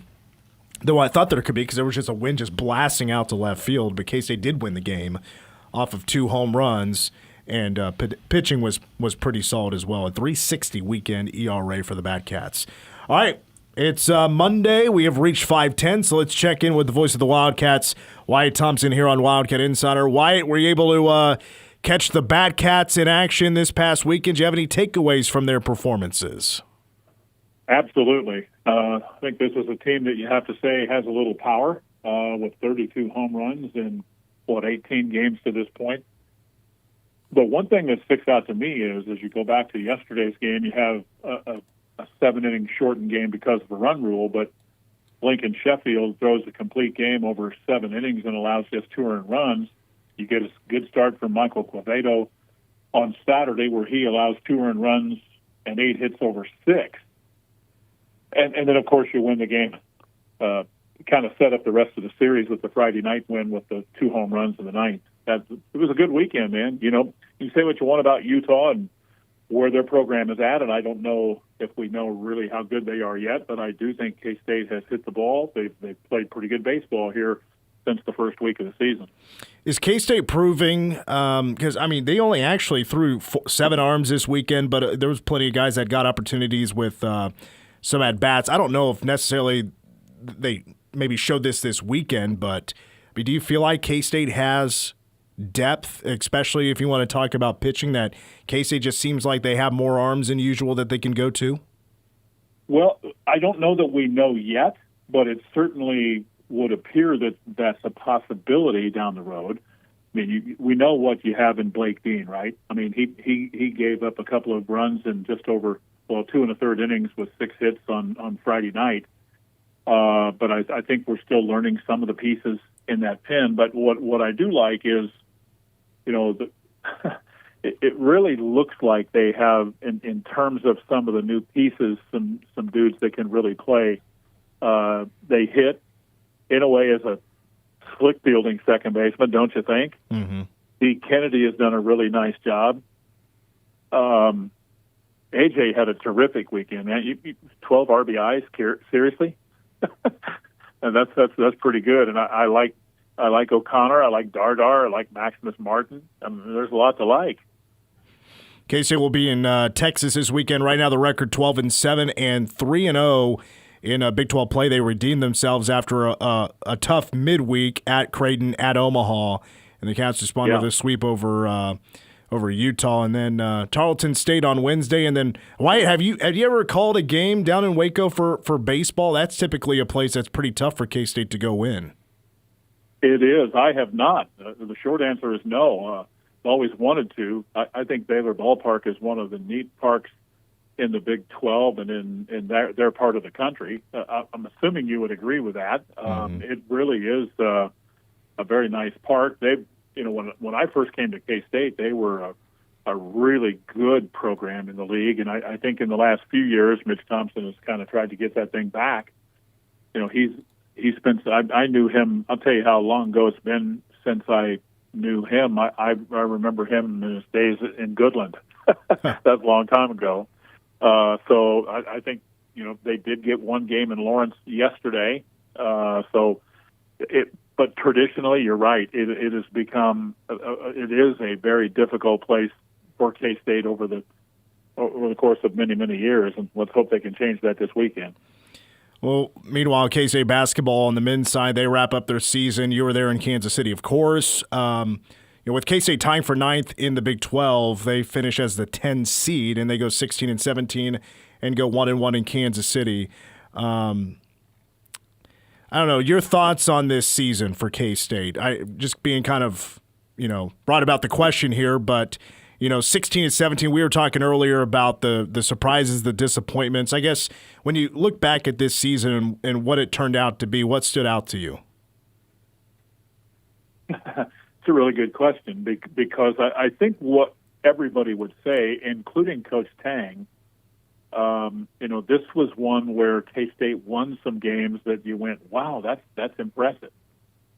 Though I thought there could be because there was just a wind just blasting out to left field. But K-State did win the game off of 2 home runs, and pitching was pretty solid as well. A .360 weekend ERA for the Wildcats. All right, it's Monday. We have reached 5:10, so let's check in with the voice of the Wildcats, Wyatt Thompson here on Wildcat Insider. Wyatt, were you able to catch the Wildcats in action this past weekend? Do you have any takeaways from their performances? Absolutely. I think this is a team that you have to say has a little power with 32 home runs in, 18 games to this point. But one thing that sticks out to me is, as you go back to yesterday's game, you have a 7-inning shortened game because of the run rule, but Lincoln Sheffield throws a complete game over 7 innings and allows just 2 earned runs. You get a good start from Michael Quevedo on Saturday where he allows 2 earned runs and 8 hits over 6. And then, of course, you win the game. Kind of set up the rest of the series with the Friday night win with the 2 home runs in the ninth. It was a good weekend, man. You know, you say what you want about Utah and where their program is at, and I don't know if we know really how good they are yet, but I do think K-State has hit the ball. They've played pretty good baseball here since the first week of the season. Is K-State proving, because, they only actually threw 7 arms this weekend, but there was plenty of guys that got opportunities with some at-bats. I don't know if necessarily they maybe showed this weekend, but do you feel like K-State has depth, especially if you want to talk about pitching, that K-State just seems like they have more arms than usual that they can go to? Well, I don't know that we know yet, but it certainly would appear that that's a possibility down the road. We know what you have in Blake Dean, right? He gave up a couple of runs in just over 2 1/3 innings with 6 hits on Friday night. But I think we're still learning some of the pieces in that pen. But what I do like is, it really looks like they have, in terms of some of the new pieces, some dudes that can really play. They hit, in a way, as a slick fielding second baseman, don't you think? Mm-hmm. D. Kennedy has done a really nice job. AJ had a terrific weekend, man. 12 RBIs, seriously? And that's pretty good. And I like O'Connor, I like Dardar, I like Maximus Martin. There's a lot to like. K-State will be in Texas this weekend. Right now, the record 12-7 and 3-0 in Big 12 play. They redeemed themselves after a tough midweek at Creighton, at Omaha, and the Cats responded with a sweep over Utah, and then Tarleton State on Wednesday. And then, Wyatt, have you ever called a game down in Waco for baseball? That's typically a place that's pretty tough for K-State to go in. It is. I have not. The short answer is no. Always wanted to. I think Baylor Ballpark is one of the neat parks in the Big 12 and in their part of the country. I'm assuming you would agree with that. It really is a very nice park. When I first came to K-State, they were a really good program in the league, and I think in the last few years, Mitch Thompson has kind of tried to get that thing back. He's been. I knew him. I'll tell you how long ago it's been since I knew him. I remember him in his days in Goodland. That's a long time ago. So I think they did get one game in Lawrence yesterday. But traditionally, you're right. It has become. It is a very difficult place for K-State over the course of many years, and let's hope they can change that this weekend. Well, meanwhile, K-State basketball on the men's side, they wrap up their season. You were there in Kansas City, of course. With K-State tying for 9th in the Big 12, they finish as the 10 seed, and they go 16-17 and go 1-1 in Kansas City. I don't know, your thoughts on this season for K-State. Just being kind of, broad about the question here, but 16-17, we were talking earlier about the surprises, the disappointments. I guess when you look back at this season and what it turned out to be, what stood out to you? It's a really good question because I think what everybody would say, including Coach Tang, this was one where K-State won some games that you went, wow, that's impressive.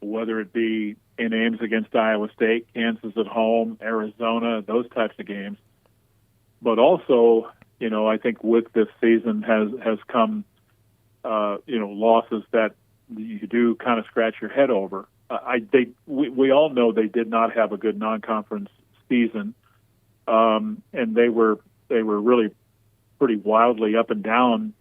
Whether it be in Ames against Iowa State, Kansas at home, Arizona, those types of games. But also, I think with this season has come, losses that you do kind of scratch your head over. We all know they did not have a good non-conference season, and they were really pretty wildly up and down.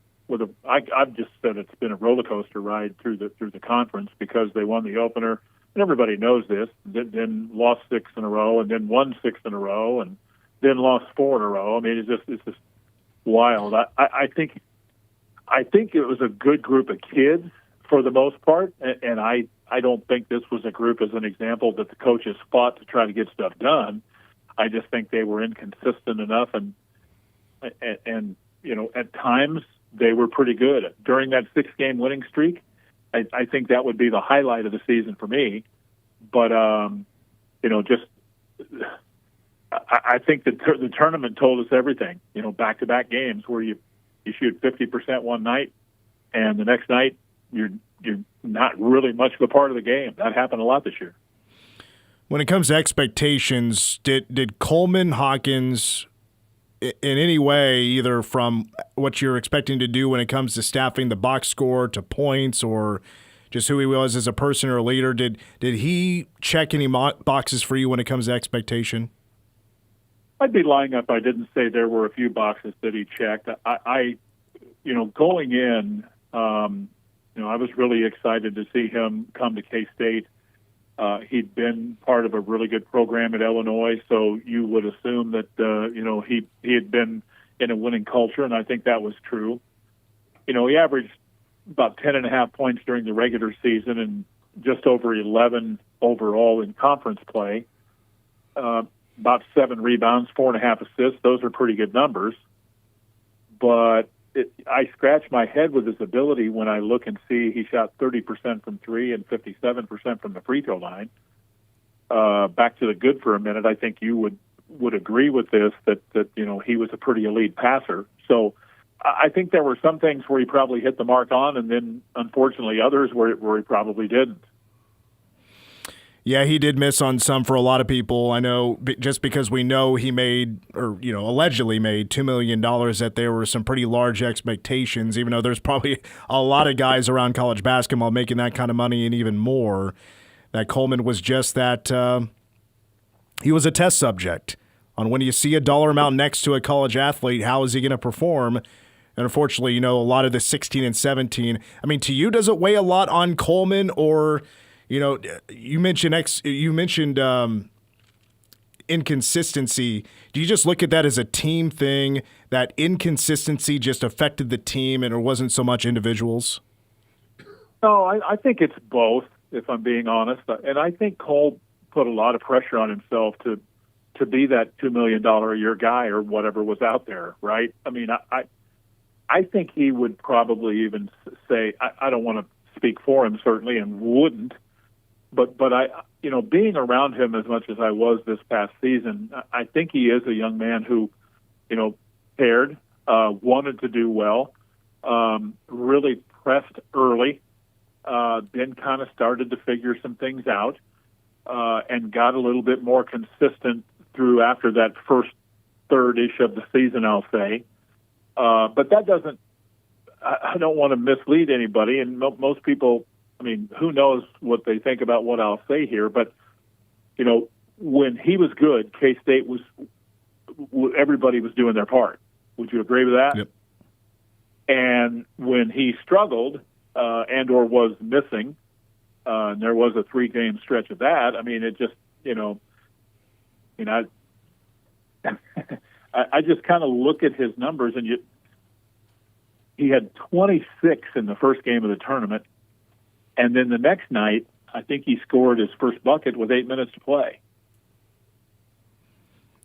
I've just said it's been a roller coaster ride through the conference because they won the opener, and everybody knows this. Then lost 6 in a row, and then won 6 in a row, and then lost 4 in a row. It's just wild. I think it was a good group of kids for the most part, and I don't think this was a group, as an example, that the coaches fought to try to get stuff done. I just think they were inconsistent enough, and at times they were pretty good. During that 6-game winning streak, I think that would be the highlight of the season for me. But I think the tournament told us everything. Back-to-back games where you shoot 50% one night, and the next night you're not really much of a part of the game. That happened a lot this year. When it comes to expectations, did Coleman, Hawkins, in any way, either from what you're expecting to do when it comes to staffing the box score to points or just who he was as a person or a leader. Did he check any boxes for you when it comes to expectation? I'd be lying if I didn't say there were a few boxes that he checked. I going in, I was really excited to see him come to K-State. He'd been part of a really good program at Illinois, so you would assume that he had been in a winning culture, and I think that was true. He averaged about 10.5 points during the regular season and just over 11 overall in conference play. About 7 rebounds, 4.5 assists. Those are pretty good numbers. But I scratch my head with his ability when I look and see he shot 30% from 3 and 57% from the free throw line. Back to the good for a minute, I think you would agree with this, that he was a pretty elite passer. So I think there were some things where he probably hit the mark on, and then unfortunately others where he probably didn't. Yeah, he did miss on some for a lot of people. I know just because we know he made, or allegedly made $2 million, that there were some pretty large expectations, even though there's probably a lot of guys around college basketball making that kind of money and even more. That Coleman was just that he was a test subject on when you see a dollar amount next to a college athlete, how is he going to perform? And unfortunately, a lot of the 16 and 17. I mean, to you, does it weigh a lot on Coleman, or you mentioned inconsistency. Do you just look at that as a team thing, that inconsistency just affected the team and it wasn't so much individuals? No, I think it's both, if I'm being honest. And I think Cole put a lot of pressure on himself to be that $2 million a year guy or whatever was out there, right? I mean, I think he would probably even say, I don't want to speak for him, certainly, and wouldn't. But I, being around him as much as I was this past season, I think he is a young man who, cared, wanted to do well, really pressed early, then kind of started to figure some things out, and got a little bit more consistent through after that first third-ish of the season, I'll say. But that doesn't, I don't want to mislead anybody, and most people, I mean, who knows what they think about what I'll say here, but, when he was good, K-State everybody was doing their part. Would you agree with that? Yep. And when he struggled and or was missing, and there was a 3-game stretch of that, I mean, it just, I just kind of look at his numbers, and he had 26 in the first game of the tournament, and then the next night, I think he scored his first bucket with 8 minutes to play.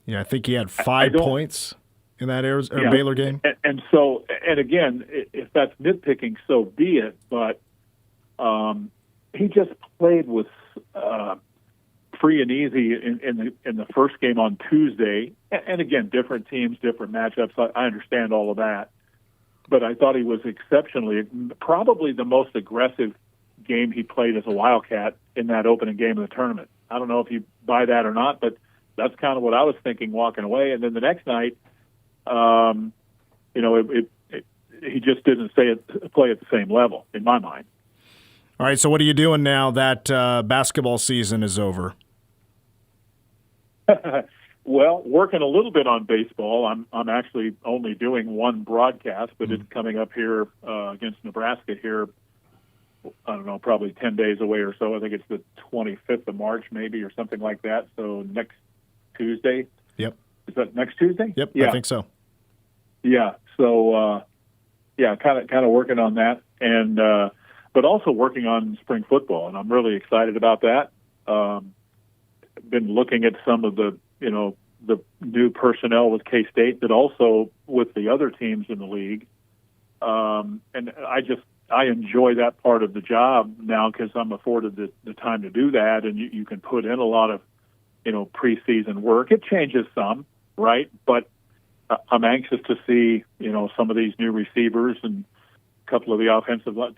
Yeah, I think he had 5 points in that Baylor game. And so, and again, if that's nitpicking, so be it. But he just played with free and easy in the first game on Tuesday. And again, different teams, different matchups. I understand all of that. But I thought he was probably the most aggressive game he played as a Wildcat in that opening game of the tournament. I don't know if you buy that or not, but that's kind of what I was thinking walking away. And then the next night, he just didn't play at the same level in my mind. All right, so what are you doing now that basketball season is over? Well, working a little bit on baseball. I'm actually only doing one broadcast, but it's coming up here against Nebraska here. I don't know, probably 10 days away or so. I think it's the 25th of March maybe or something like that. So next Tuesday. Yep. Is that next Tuesday? Yep, yeah. I think so. Yeah. So, kind of working on that, and but also working on spring football, and I'm really excited about that. Been looking at some of the new personnel with K-State, but also with the other teams in the league, and I enjoy that part of the job now because I'm afforded the time to do that, and you can put in a lot of preseason work. It changes some, right? But I'm anxious to see, some of these new receivers and a couple of the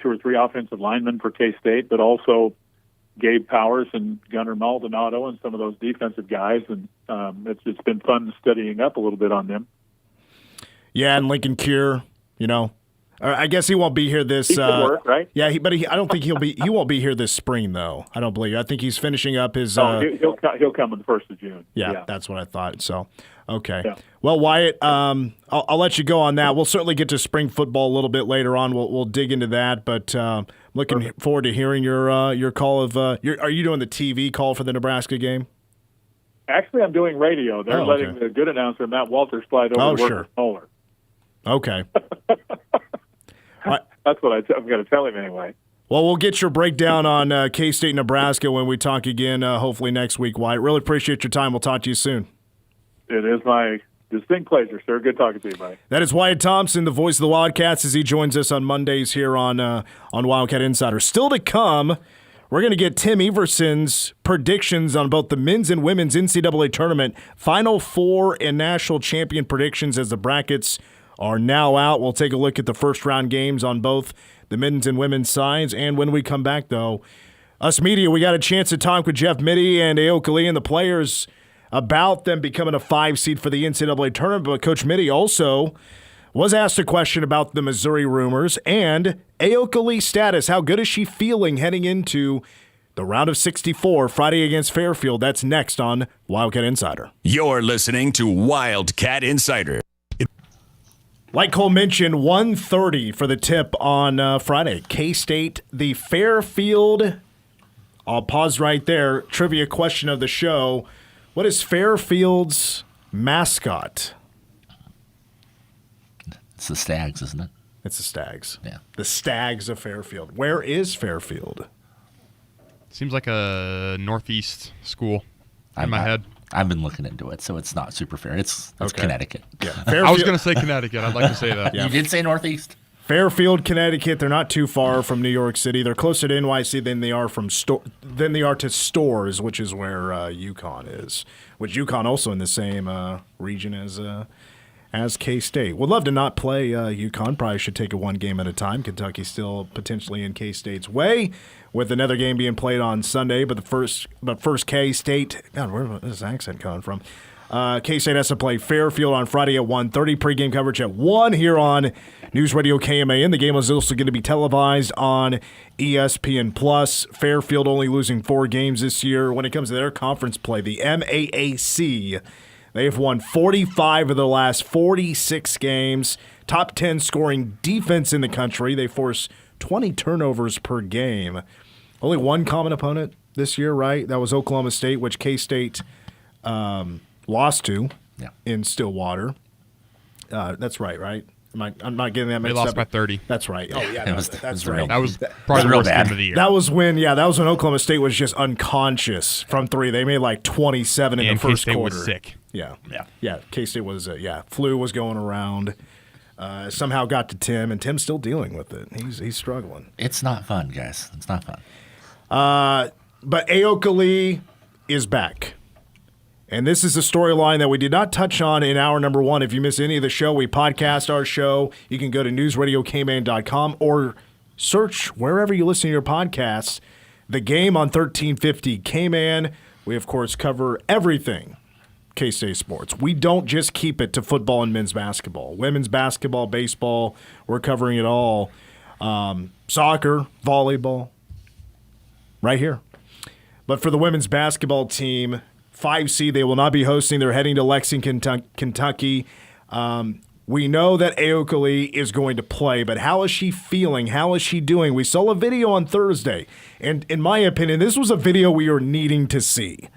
2 or 3 offensive linemen for K-State, but also Gabe Powers and Gunnar Maldonado and some of those defensive guys. And it's been fun studying up a little bit on them. Yeah, and Lincoln Cure, Or I guess he won't be here this. He could work, right? Yeah, I don't think he won't be here this spring though. I don't believe. I think he's finishing up his. He'll come on the 1st of June. Yeah, that's what I thought. So, okay. Yeah. Well, Wyatt, I'll let you go on that. We'll certainly get to spring football a little bit later on. We'll dig into that, but looking forward to hearing your call of. Are you doing the TV call for the Nebraska game? Actually, I'm doing radio. They're okay. letting the good announcer Matt Walters slide over to work with Moeller. Okay. That's what I'm going to tell him anyway. Well, we'll get your breakdown on K-State, Nebraska when we talk again, hopefully next week, Wyatt. Really appreciate your time. We'll talk to you soon. It is my distinct pleasure, sir. Good talking to you, buddy. That is Wyatt Thompson, the voice of the Wildcats, as he joins us on Mondays here on Wildcat Insider. Still to come, we're going to get Tim Everson's predictions on both the men's and women's NCAA Tournament Final Four and national champion predictions as the brackets are now out. We'll take a look at the first-round games on both the men's and women's sides. And when we come back, though, us media, we got a chance to talk with Jeff Mittie and Ayoka Lee and the players about them becoming a 5 seed for the NCAA Tournament. But Coach Mittie also was asked a question about the Missouri rumors and Ayoka Lee's status. How good is she feeling heading into the round of 64 Friday against Fairfield? That's next on Wildcat Insider. You're listening to Wildcat Insider. Like Cole mentioned, 1:30 for the tip on Friday. K-State, the Fairfield. I'll pause right there. Trivia question of the show. What is Fairfield's mascot? It's the Stags, isn't it? It's the Stags. Yeah. The Stags of Fairfield. Where is Fairfield? Seems like a northeast school in my head. I've been looking into it, so it's not super fair. It's Okay. Connecticut. Yeah. I was going to say Connecticut. I'd like to say that. You did say northeast? Fairfield, Connecticut. They're not too far from New York City. They're closer to NYC than they are to Stores, which is where UConn is. Which UConn also in the same region as K-State. Would love to not play UConn. Probably should take it one game at a time. Kentucky's still potentially in K-State's way, with another game being played on Sunday. But first K-State. God, where is this accent coming from? K-State has to play Fairfield on Friday at 1:30. Pregame coverage at 1 here on News Radio KMAN. The game is also going to be televised on ESPN+. Fairfield only losing 4 games this year. When it comes to their conference play, the MAAC, they've won 45 of the last 46 games. Top 10 scoring defense in the country. They force 20 turnovers per game. Only one common opponent this year, right? That was Oklahoma State, which K-State lost to in Stillwater. That's right? I'm not getting that mixed up. They lost by 30. That's right. Oh, yeah, that's right. That was probably the worst game of the year. That was when Oklahoma State was just unconscious from 3. They made like 27 in the first K-State quarter. was sick. Yeah. K-State was, flu was going around. Somehow got to Tim, and Tim's still dealing with it. He's struggling. It's not fun, guys. It's not fun. But Ayoka Lee is back. And this is a storyline that we did not touch on in hour number 1. If you miss any of the show, we podcast our show. You can go to newsradiokman.com or search wherever you listen to your podcasts. The Game on 1350 K-Man. We, of course, cover everything K-State sports. We don't just keep it to football and men's basketball. Women's basketball, baseball, we're covering it all. Soccer, volleyball, right here. But for the women's basketball team, 5 seed, they will not be hosting. They're heading to Lexington, Kentucky. We know that Ayoka Lee is going to play, but how is she feeling? How is she doing? We saw a video on Thursday, and in my opinion, this was a video we were needing to see.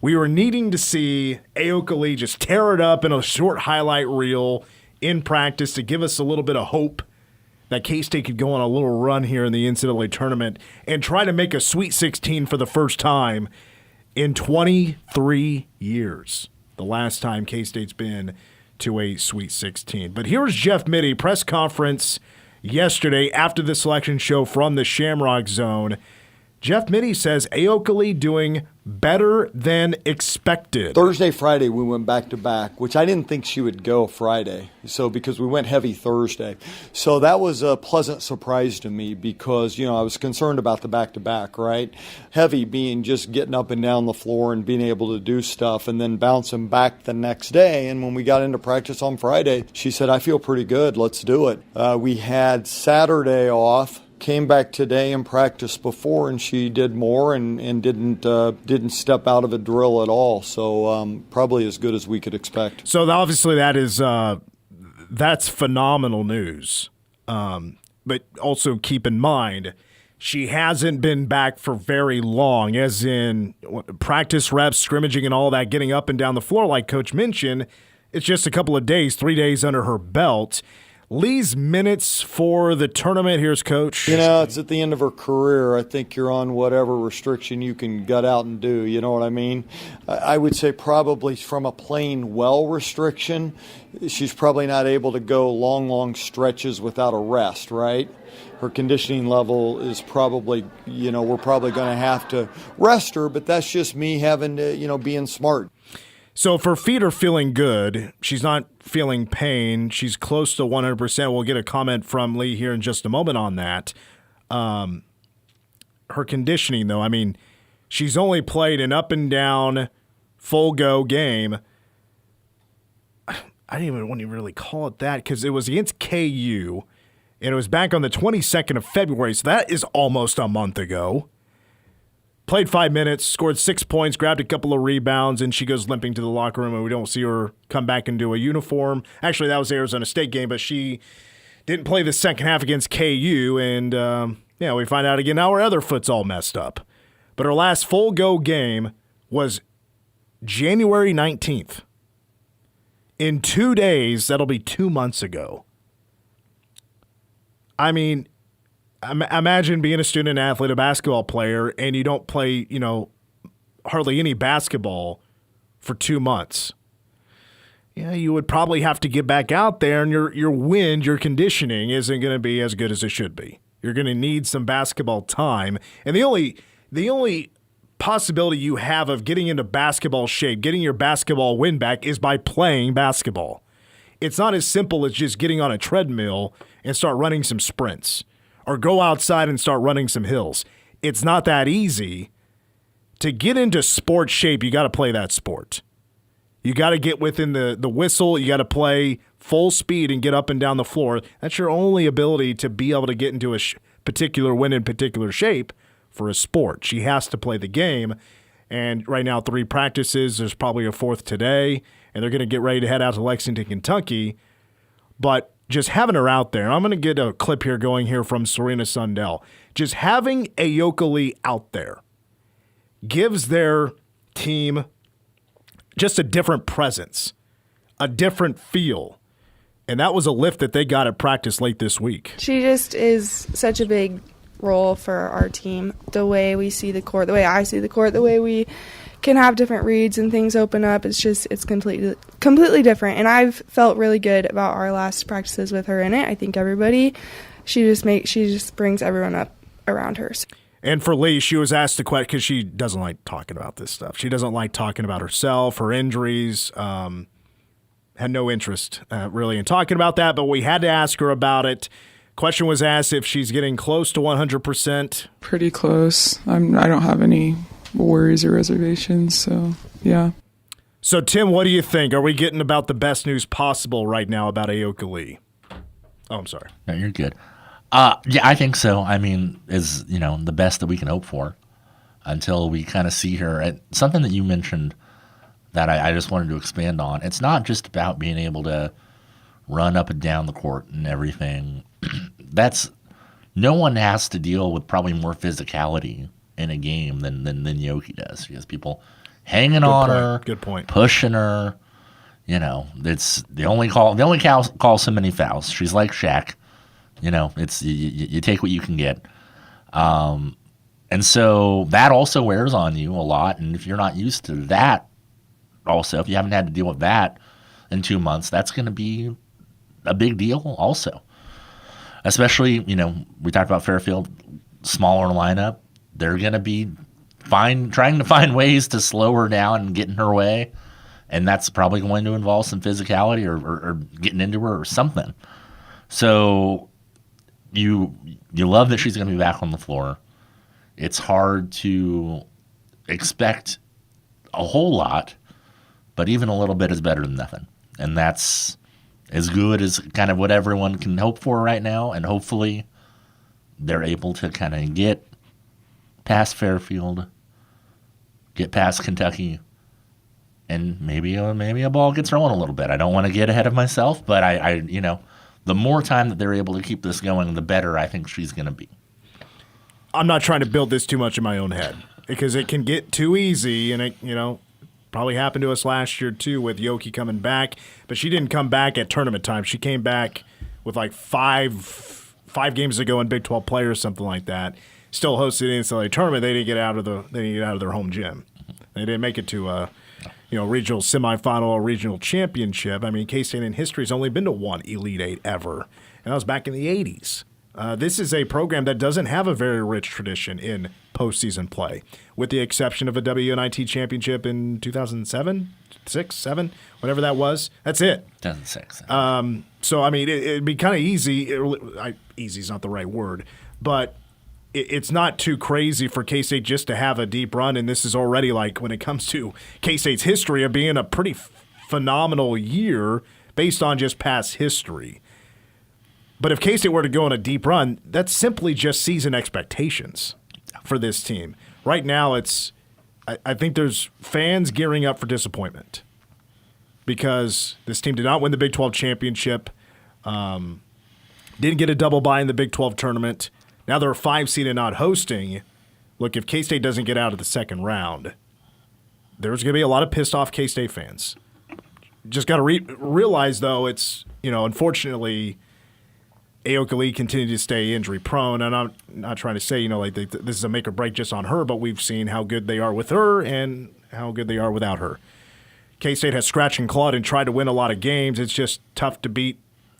We were needing to see Ayoka Lee just tear it up in a short highlight reel in practice to give us a little bit of hope that K-State could go on a little run here in the NCAA tournament and try to make a Sweet 16 for the first time in 23 years. The last time K-State's been to a Sweet 16. But here's Jeff Mittie, press conference yesterday after the selection show from the Shamrock Zone. Jeff Mitty says Ayoka Lee doing better than expected. Thursday, Friday, we went back-to-back, which I didn't think she would go Friday, so because we went heavy Thursday. So that was a pleasant surprise to me because, I was concerned about the back-to-back, right? Heavy being just getting up and down the floor and being able to do stuff and then bouncing back the next day. And when we got into practice on Friday, she said, I feel pretty good. Let's do it. We had Saturday off. Came back today and practiced before, and she did more and didn't step out of a drill at all. So probably as good as we could expect. So obviously that's phenomenal news. But also keep in mind, she hasn't been back for very long, as in practice reps, scrimmaging, and all that, getting up and down the floor like Coach mentioned. It's just a couple of days, 3 days under her belt. Lee's minutes for the tournament. Here's Coach. It's at the end of her career. I think you're on whatever restriction you can gut out and do. You know what I mean? I would say probably from a playing well restriction, she's probably not able to go long stretches without a rest, right? Her conditioning level is probably, we're probably going to have to rest her, but that's just me having to, being smart. So if her feet are feeling good, she's not feeling pain, she's close to 100%. We'll get a comment from Lee here in just a moment on that. Her conditioning, though, she's only played an up-and-down, full-go game. I didn't even want to really call it that because it was against KU, and it was back on the 22nd of February, so that is almost a month ago. Played 5 minutes, scored 6 points, grabbed a couple of rebounds, and she goes limping to the locker room, and we don't see her come back into a uniform. Actually, that was the Arizona State game, but she didn't play the second half against KU, and we find out again now her other foot's all messed up. But her last full-go game was January 19th. In 2 days, that'll be 2 months ago. Imagine being a student athlete, a basketball player, and you don't play, hardly any basketball for 2 months. You would probably have to get back out there, and your conditioning isn't going to be as good as it should be. You're going to need some basketball time, and the only possibility you have of getting into basketball shape, getting your basketball win back, is by playing basketball. It's not as simple as just getting on a treadmill and start running some sprints, or go outside and start running some hills. It's not that easy. To get into sports shape, you got to play that sport. You got to get within the whistle. You got to play full speed and get up and down the floor. That's your only ability to be able to get into a particular win in particular shape for a sport. She has to play the game. And right now, 3 practices. There's probably a 4th today. And they're going to get ready to head out to Lexington, Kentucky. But just having her out there, I'm going to get a clip here going here from Serena Sundell. Just having Ayoka Lee out there gives their team just a different presence, a different feel. And that was a lift that they got at practice late this week. She just is such a big role for our team. The way we see the court, the way I see the court, the way we can have different reads and things open up. It's completely different. And I've felt really good about our last practices with her in it. I think she just brings everyone up around her. And for Lee, she was asked the question because she doesn't like talking about this stuff. She doesn't like talking about herself, her injuries. Had no interest really in talking about that, but we had to ask her about it. Question was asked if she's getting close to 100%. Pretty close. I don't have any worries or reservations, so yeah. So, Tim, what do you think? Are we getting about the best news possible right now about Ayoka Lee? Oh, I'm sorry. No, you're good. Yeah, I think so. Is the best that we can hope for until we kind of see her. And something that you mentioned that I just wanted to expand on. It's not just about being able to run up and down the court and everything. No one has to deal with probably more physicality in a game than Yoki does. She has people hanging on her, pushing her. It's the only call so many fouls. She's like Shaq. It's you take what you can get. And so that also wears on you a lot. And if you're not used to that, also, if you haven't had to deal with that in 2 months, that's going to be a big deal also. Especially, we talked about Fairfield, smaller lineup. they're going to be trying to find ways to slow her down and get in her way. And that's probably going to involve some physicality or getting into her or something. So you love that she's going to be back on the floor. It's hard to expect a whole lot, but even a little bit is better than nothing. And that's as good as kind of what everyone can hope for right now. And hopefully they're able to kind of get past Fairfield, get past Kentucky, and maybe a ball gets rolling a little bit. I don't want to get ahead of myself, but I the more time that they're able to keep this going, the better I think she's going to be. I'm not trying to build this too much in my own head because it can get too easy, and it probably happened to us last year too with Yoki coming back, but she didn't come back at tournament time. She came back with like five games ago in Big 12 play or something like that. Still hosted the NCAA tournament. They didn't get out of their home gym. They didn't make it to a regional semifinal or regional championship. I mean, K-State in history has only been to one Elite Eight ever, and that was back in the 80s. This is a program that doesn't have a very rich tradition in postseason play, with the exception of a WNIT championship in 2007, 6, 7, whatever that was. That's it. 2006. So, I mean, it'd be kind of easy. Easy is not the right word, but it's not too crazy for K-State just to have a deep run, and this is already, like, when it comes to K-State's history of being a pretty phenomenal year based on just past history. But if K-State were to go on a deep run, that's simply just season expectations for this team. Right now, I think there's fans gearing up for disappointment because this team did not win the Big 12 championship, didn't get a double bye in the Big 12 tournament. Now they're a 5 seed and not hosting. Look, if K-State doesn't get out of the second round, there's going to be a lot of pissed off K-State fans. Just got to realize, though, it's, unfortunately, Ayoka Lee continued to stay injury prone. And I'm not trying to say, this is a make or break just on her, but we've seen how good they are with her and how good they are without her. K-State has scratched and clawed and tried to win a lot of games. It's just tough to beat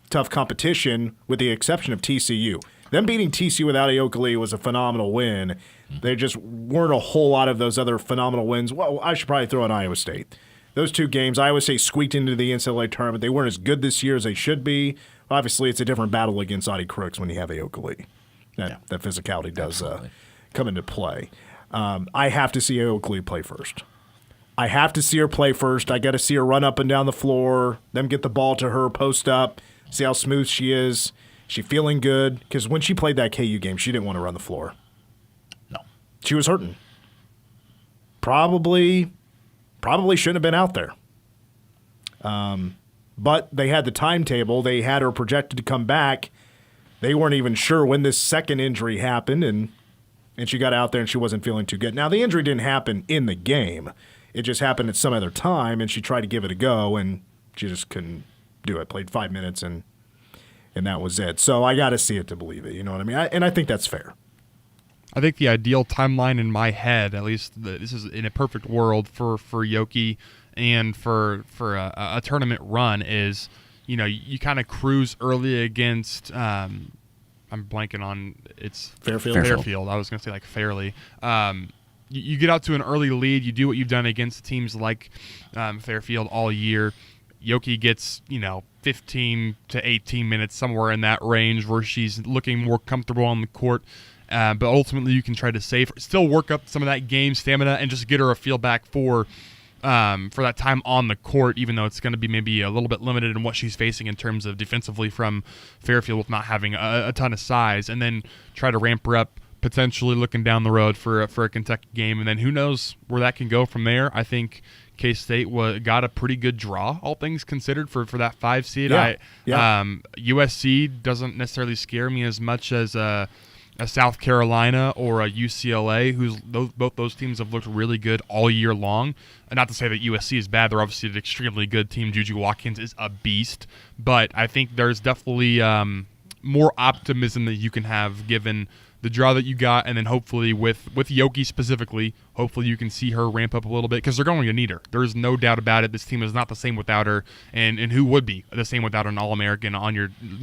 tough competition with the exception of TCU. Them beating TCU without Ayoka Lee was a phenomenal win. There just weren't a whole lot of those other phenomenal wins. Well, I should probably throw in Iowa State. Those two games, Iowa State squeaked into the NCAA tournament. They weren't as good this year as they should be. Obviously, it's a different battle against Audie Crooks when you have Ayoka Lee. That physicality does come into play. I have to see Ayoka Lee play first. I have to see her play first. I got to see her run up and down the floor, them get the ball to her, post up, see how smooth she is. She feeling good? Because when she played that KU game, she didn't want to run the floor. No. She was hurting. Probably shouldn't have been out there. But they had the timetable. They had her projected to come back. They weren't even sure when this second injury happened, and she got out there and she wasn't feeling too good. Now, the injury didn't happen in the game. It just happened at some other time, and she tried to give it a go, and she just couldn't do it. Played 5 minutes, and that was it. So I got to see it to believe it. You know what I mean? And I think that's fair. I think the ideal timeline in my head, at least this is in a perfect world for Yoki and for a tournament run, is you kind of cruise early against. I'm blanking on it's Fairfield. I was going to say like Fairleigh. You get out to an early lead. You do what you've done against teams like Fairfield all year. Yoki gets 15 to 18 minutes, somewhere in that range, where she's looking more comfortable on the court. But ultimately, you can try to still work up some of that game stamina and just get her a feel back for that time on the court, even though it's going to be maybe a little bit limited in what she's facing in terms of defensively from Fairfield with not having a ton of size, and then try to ramp her up, potentially looking down the road for a Kentucky game, and then who knows where that can go from there. I think K-State got a pretty good draw, all things considered, for that 5 seed. USC doesn't necessarily scare me as much as a South Carolina or a UCLA, both those teams have looked really good all year long. And not to say that USC is bad; they're obviously an extremely good team. Juju Watkins is a beast, but I think there's definitely more optimism that you can have given the draw that you got, and then hopefully with Yoki specifically, hopefully you can see her ramp up a little bit, because they're going to need her. There's no doubt about it. This team is not the same without her, and who would be the same without an All-American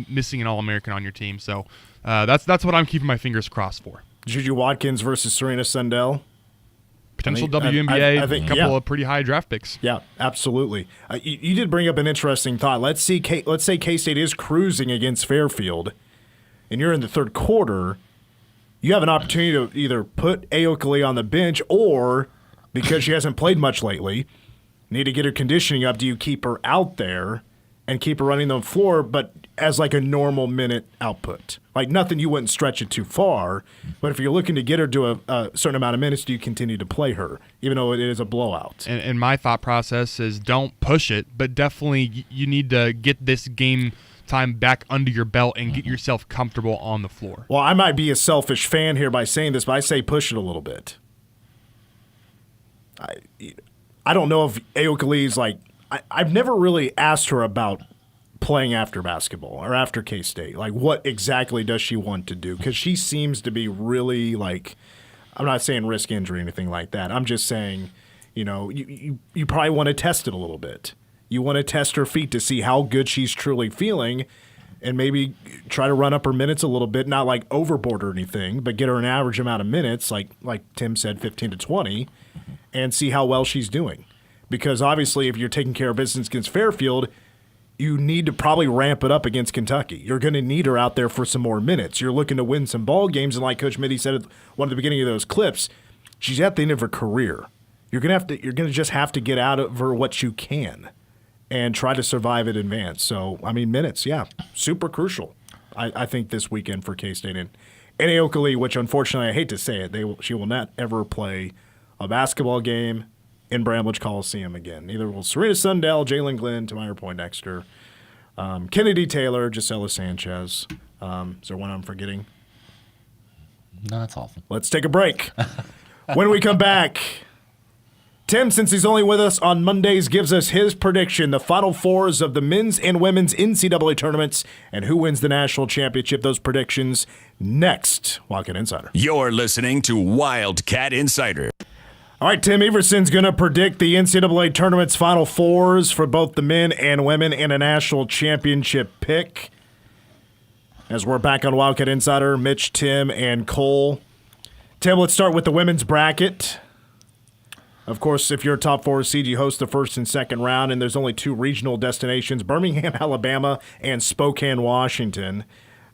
missing an All-American on your team? So that's what I'm keeping my fingers crossed for. Juju Watkins versus Serena Sundell. Potential WNBA, I think, couple of pretty high draft picks. Yeah, absolutely. You did bring up an interesting thought. Let's say K-State is cruising against Fairfield, and you're in the third quarter. You have an opportunity to either put Ayoka Lee on the bench or, because she hasn't played much lately, need to get her conditioning up. Do you keep her out there and keep her running the floor, but as like a normal minute output? Like nothing, you wouldn't stretch it too far, but if you're looking to get her to a certain amount of minutes, do you continue to play her, even though it is a blowout? And my thought process is don't push it, but definitely you need to get this game time back under your belt and get yourself comfortable on the floor. Well, I might be a selfish fan here by saying this, but I say push it a little bit. I don't know if Ayoka Lee's like – I've never really asked her about playing after basketball or after K-State. Like, what exactly does she want to do? Because she seems to be really like – I'm not saying risk injury or anything like that. I'm just saying, you probably want to test it a little bit. You want to test her feet to see how good she's truly feeling and maybe try to run up her minutes a little bit, not like overboard or anything, but get her an average amount of minutes, like Tim said, 15 to 20, and see how well she's doing. Because obviously if you're taking care of business against Fairfield, you need to probably ramp it up against Kentucky. You're going to need her out there for some more minutes. You're looking to win some ball games, and like Coach Mitty said at one of the beginning of those clips, she's at the end of her career. You're going to just have to get out of her what you can and try to survive in advance. So, I mean, minutes, yeah, super crucial, I think, this weekend for K-State. And Ayoka Lee, which unfortunately I hate to say it, she will not ever play a basketball game in Bramlage Coliseum again. Neither will Serena Sundell, Jalen Glenn, Tamir Poindexter, Kennedy Taylor, Gisela Sanchez. Is there one I'm forgetting? No, that's awful. Let's take a break. When we come back, Tim, since he's only with us on Mondays, gives us his prediction, the Final Fours of the men's and women's NCAA tournaments, and who wins the national championship. Those predictions next. Wildcat Insider. You're listening to Wildcat Insider. All right, Tim Everson's going to predict the NCAA tournament's Final Fours for both the men and women and a national championship pick. As we're back on Wildcat Insider, Mitch, Tim, and Cole. Tim, let's start with the women's bracket. Of course, if you're a top four seed, you host the first and second round, and there's only two regional destinations, Birmingham, Alabama, and Spokane, Washington.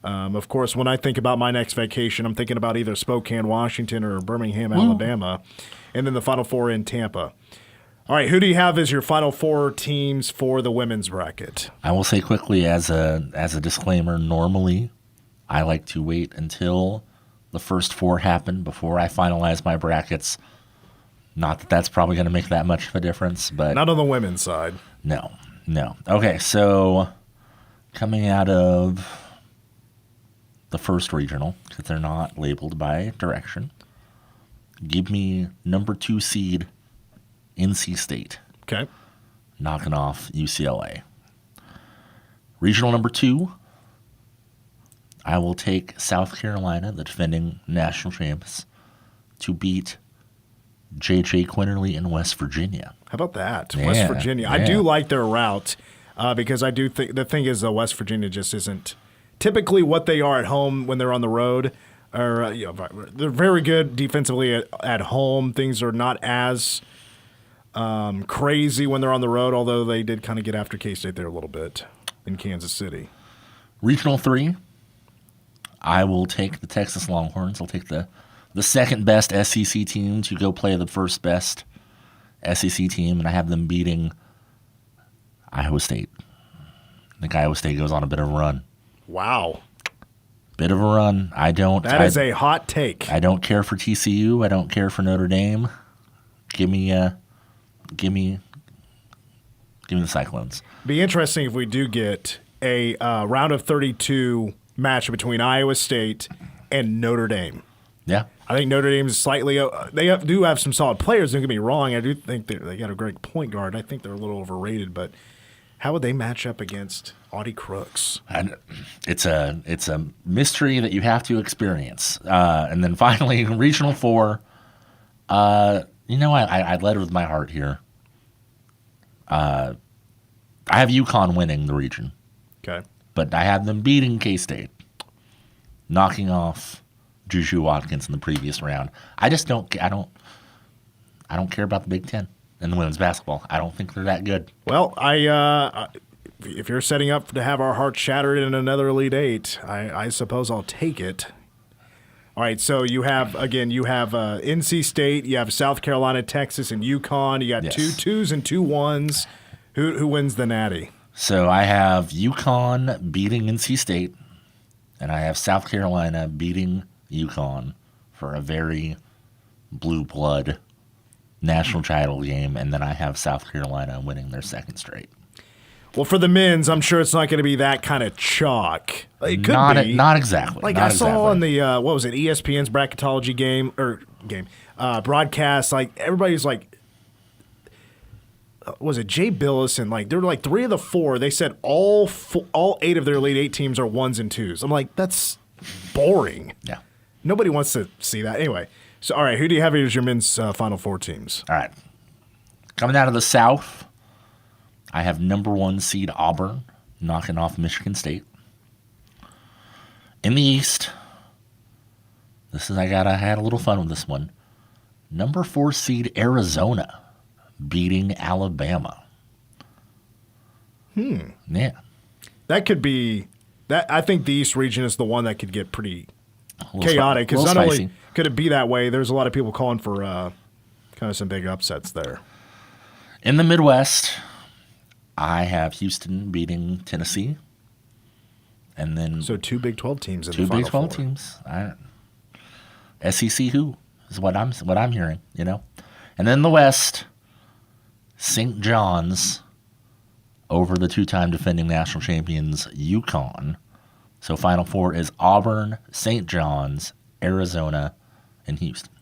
Of course, when I think about my next vacation, I'm thinking about either Spokane, Washington, or Birmingham, Alabama, and then the Final Four in Tampa. All right, who do you have as your Final Four teams for the women's bracket? I will say quickly as a disclaimer, normally I like to wait until the first four happen before I finalize my brackets. Not that that's probably going to make that much of a difference, but not on the women's side. No. Okay, so coming out of the first regional, because they're not labeled by direction, give me number 2 seed NC State. Okay. Knocking off UCLA. Regional number 2, I will take South Carolina, the defending national champs, to beat J.J. Quinterly in West Virginia. How about that? Yeah, West Virginia. yeah. I do like their route because I do think the thing is West Virginia just isn't typically what they are at home when they're on the road. Or they're very good defensively at home. Things are not as crazy when they're on the road, although they did kind of get after K-State there a little bit in Kansas City. Regional 3, I will take the Texas Longhorns. I'll take the second best SEC team to go play the first best SEC team, and I have them beating Iowa State. I think Iowa State goes on a bit of a run. Wow. Bit of a run. That is a hot take. I don't care for TCU. I don't care for Notre Dame. Give me the Cyclones. Be interesting if we do get a round of 32 match between Iowa State and Notre Dame. Yeah. I think Notre Dame is slightly do have some solid players, don't get me wrong. I do think they got a great point guard. I think they're a little overrated, but how would they match up against Audie Crooks? And it's a mystery that you have to experience. And then finally, Regional 4, I led with my heart here. I have UConn winning the region. Okay. But I have them beating K-State, knocking off Juju Watkins in the previous round. I don't care about the Big Ten and the women's basketball. I don't think they're that good. Well, if you're setting up to have our hearts shattered in another Elite Eight, I suppose I'll take it. All right, so you have NC State, you have South Carolina, Texas, and UConn. You got Yes. 2 2s and 2 1s. Who wins the Natty? So I have UConn beating NC State, and I have South Carolina beating UConn for a very blue blood national title game, and then I have South Carolina winning their second straight. Well, for the men's, I'm sure it's not going to be that kind of chalk. It could be. Not exactly. Like not I saw exactly. on the what was it, ESPN's bracketology broadcast. Like everybody's like, was it Jay Billis and like there were like 3 of the 4. They said all 8 of their Elite 8 teams are 1s and 2s. I'm like, that's boring. Yeah. Nobody wants to see that anyway. So all right, who do you have as your men's Final Four teams? All right. Coming out of the South, I have number 1 seed Auburn knocking off Michigan State. In the East, I had a little fun with this one. Number 4 seed Arizona beating Alabama. Yeah. That could be that. I think the East region is the one that could get pretty little chaotic because not spicy. only could it be that way, there's a lot of people calling for kind of some big upsets there. In the Midwest, I have Houston beating Tennessee. And then So 2 Big 12 teams in the 2 Final Big 12 Four. teams. SEC who is what I'm hearing, And then the West, St. John's over the 2-time defending national champions UConn. So Final Four is Auburn, St. John's, Arizona, and Houston.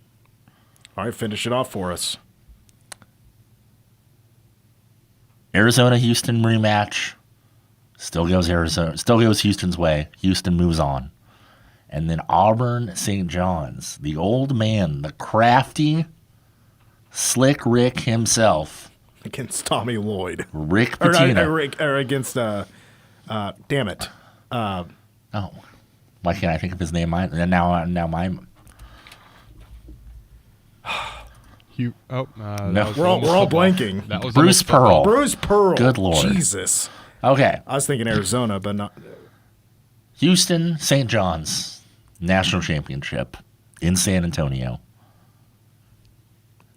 All right, finish it off for us. Arizona-Houston rematch. Still goes Houston's way. Houston moves on. And then Auburn-St. John's. The old man, the crafty, slick Rick himself. Against Tommy Lloyd. Rick Or, Pitino. or against, damn it. Oh, why can't I think of his name? Now my No. We're all blanking. That was Bruce almost football. Pearl. Bruce Pearl. Good Lord. Jesus. Okay. I was thinking Arizona, but not. Houston, St. John's, national championship in San Antonio.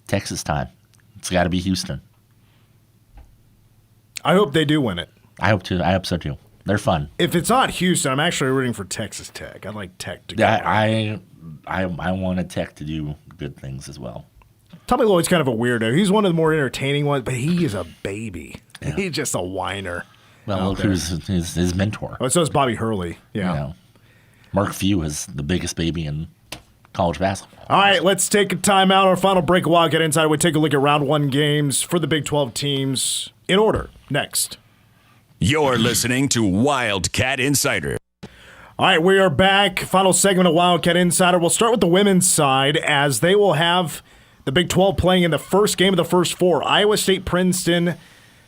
Texas time. It's got to be Houston. I hope they do win it. I hope so too. They're fun. If it's not Houston, I'm actually rooting for Texas Tech. I'd like Tech to go. I wanted Tech to do good things as well. Tommy Lloyd's kind of a weirdo. He's one of the more entertaining ones, but he is a baby. Yeah. He's just a whiner. Well, look who's his mentor. Oh, so is Bobby Hurley. Yeah. Mark Few is the biggest baby in college basketball. All right, let's take a timeout. Our final break of Wildcat Insider. We take a look at round 1 games for the Big 12 teams in order. Next. You're listening to Wildcat Insider. All right, we are back. Final segment of Wildcat Insider. We'll start with the women's side as they will have the Big 12 playing in the first game of the first 4. Iowa State, Princeton,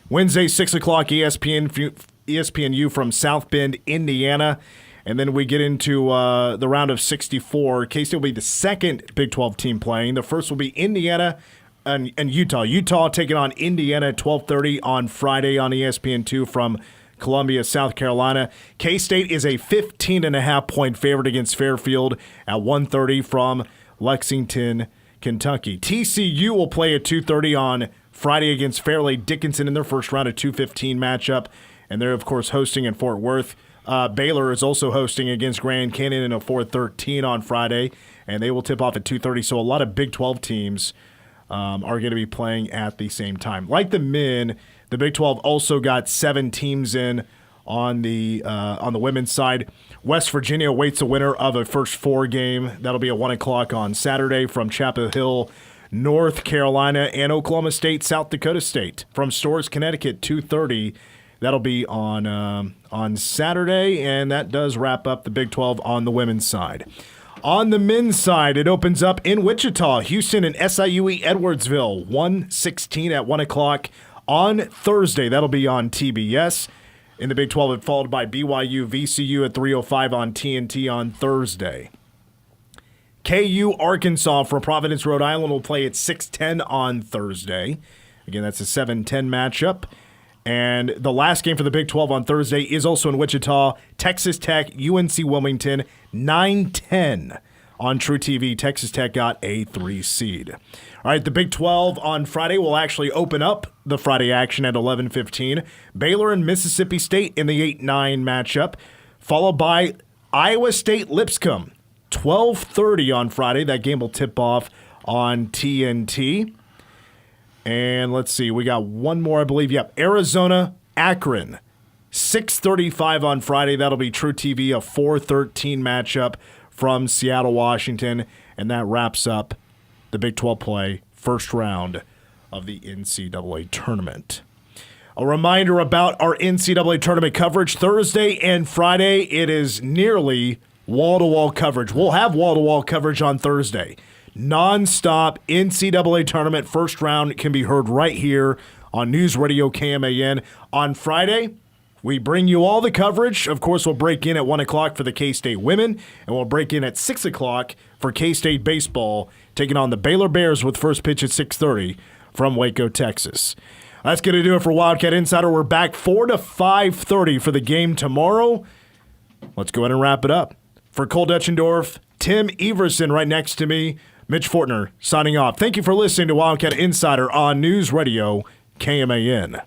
Wednesday, 6 o'clock, ESPNU from South Bend, Indiana. And then we get into the round of 64. K-State will be the second Big 12 team playing. The first will be Indiana and Utah. Utah taking on Indiana at 12:30 on Friday on ESPN2 from Columbia, South Carolina. K-State is a 15.5-point favorite against Fairfield at 1:30 from Lexington, Kentucky. TCU will play at 2:30 on Friday against Fairleigh Dickinson in their first round of 2:15 matchup. And they're, of course, hosting in Fort Worth. Baylor is also hosting against Grand Canyon in a 4:13 on Friday, and they will tip off at 2:30. So a lot of Big 12 teams are going to be playing at the same time. Like the men, the Big 12 also got 7 teams in on the women's side. West Virginia awaits the winner of a first 4 game. That'll be at 1 o'clock on Saturday from Chapel Hill, North Carolina, and Oklahoma State, South Dakota State. From Storrs, Connecticut, 2:30. That'll be on Saturday, and that does wrap up the Big 12 on the women's side. On the men's side, it opens up in Wichita, Houston, and SIUE Edwardsville, 1:16 at 1 o'clock on Thursday. That'll be on TBS. In the Big 12, it followed by BYU, VCU at 3:05 on TNT on Thursday. KU Arkansas from Providence, Rhode Island will play at 6:10 on Thursday. Again, that's a 7:10 matchup. And the last game for the Big 12 on Thursday is also in Wichita. Texas Tech, UNC Wilmington, 9:10 on True TV. Texas Tech got a 3 seed. All right, the Big 12 on Friday will actually open up the Friday action at 11:15. Baylor and Mississippi State in the 8-9 matchup, followed by Iowa State Lipscomb, 12:30 on Friday. That game will tip off on TNT. And let's see, we got one more, I believe. Yep, Arizona, Akron, 6:35 on Friday. That'll be True TV, a 4:13 matchup from Seattle, Washington. And that wraps up the Big 12 play, first round of the NCAA Tournament. A reminder about our NCAA Tournament coverage. Thursday and Friday, it is nearly wall-to-wall coverage. We'll have wall-to-wall coverage on Thursday. Non-stop NCAA Tournament first round can be heard right here on News Radio KMAN. On Friday, we bring you all the coverage. Of course, we'll break in at 1 o'clock for the K-State women, and we'll break in at 6 o'clock for K-State baseball, taking on the Baylor Bears with first pitch at 6:30 from Waco, Texas. That's going to do it for Wildcat Insider. We're back 4 to 5:30 for the game tomorrow. Let's go ahead and wrap it up. For Cole Detchendorf, Tim Everson right next to me, Mitch Fortner signing off. Thank you for listening to Wildcat Insider on News Radio KMAN.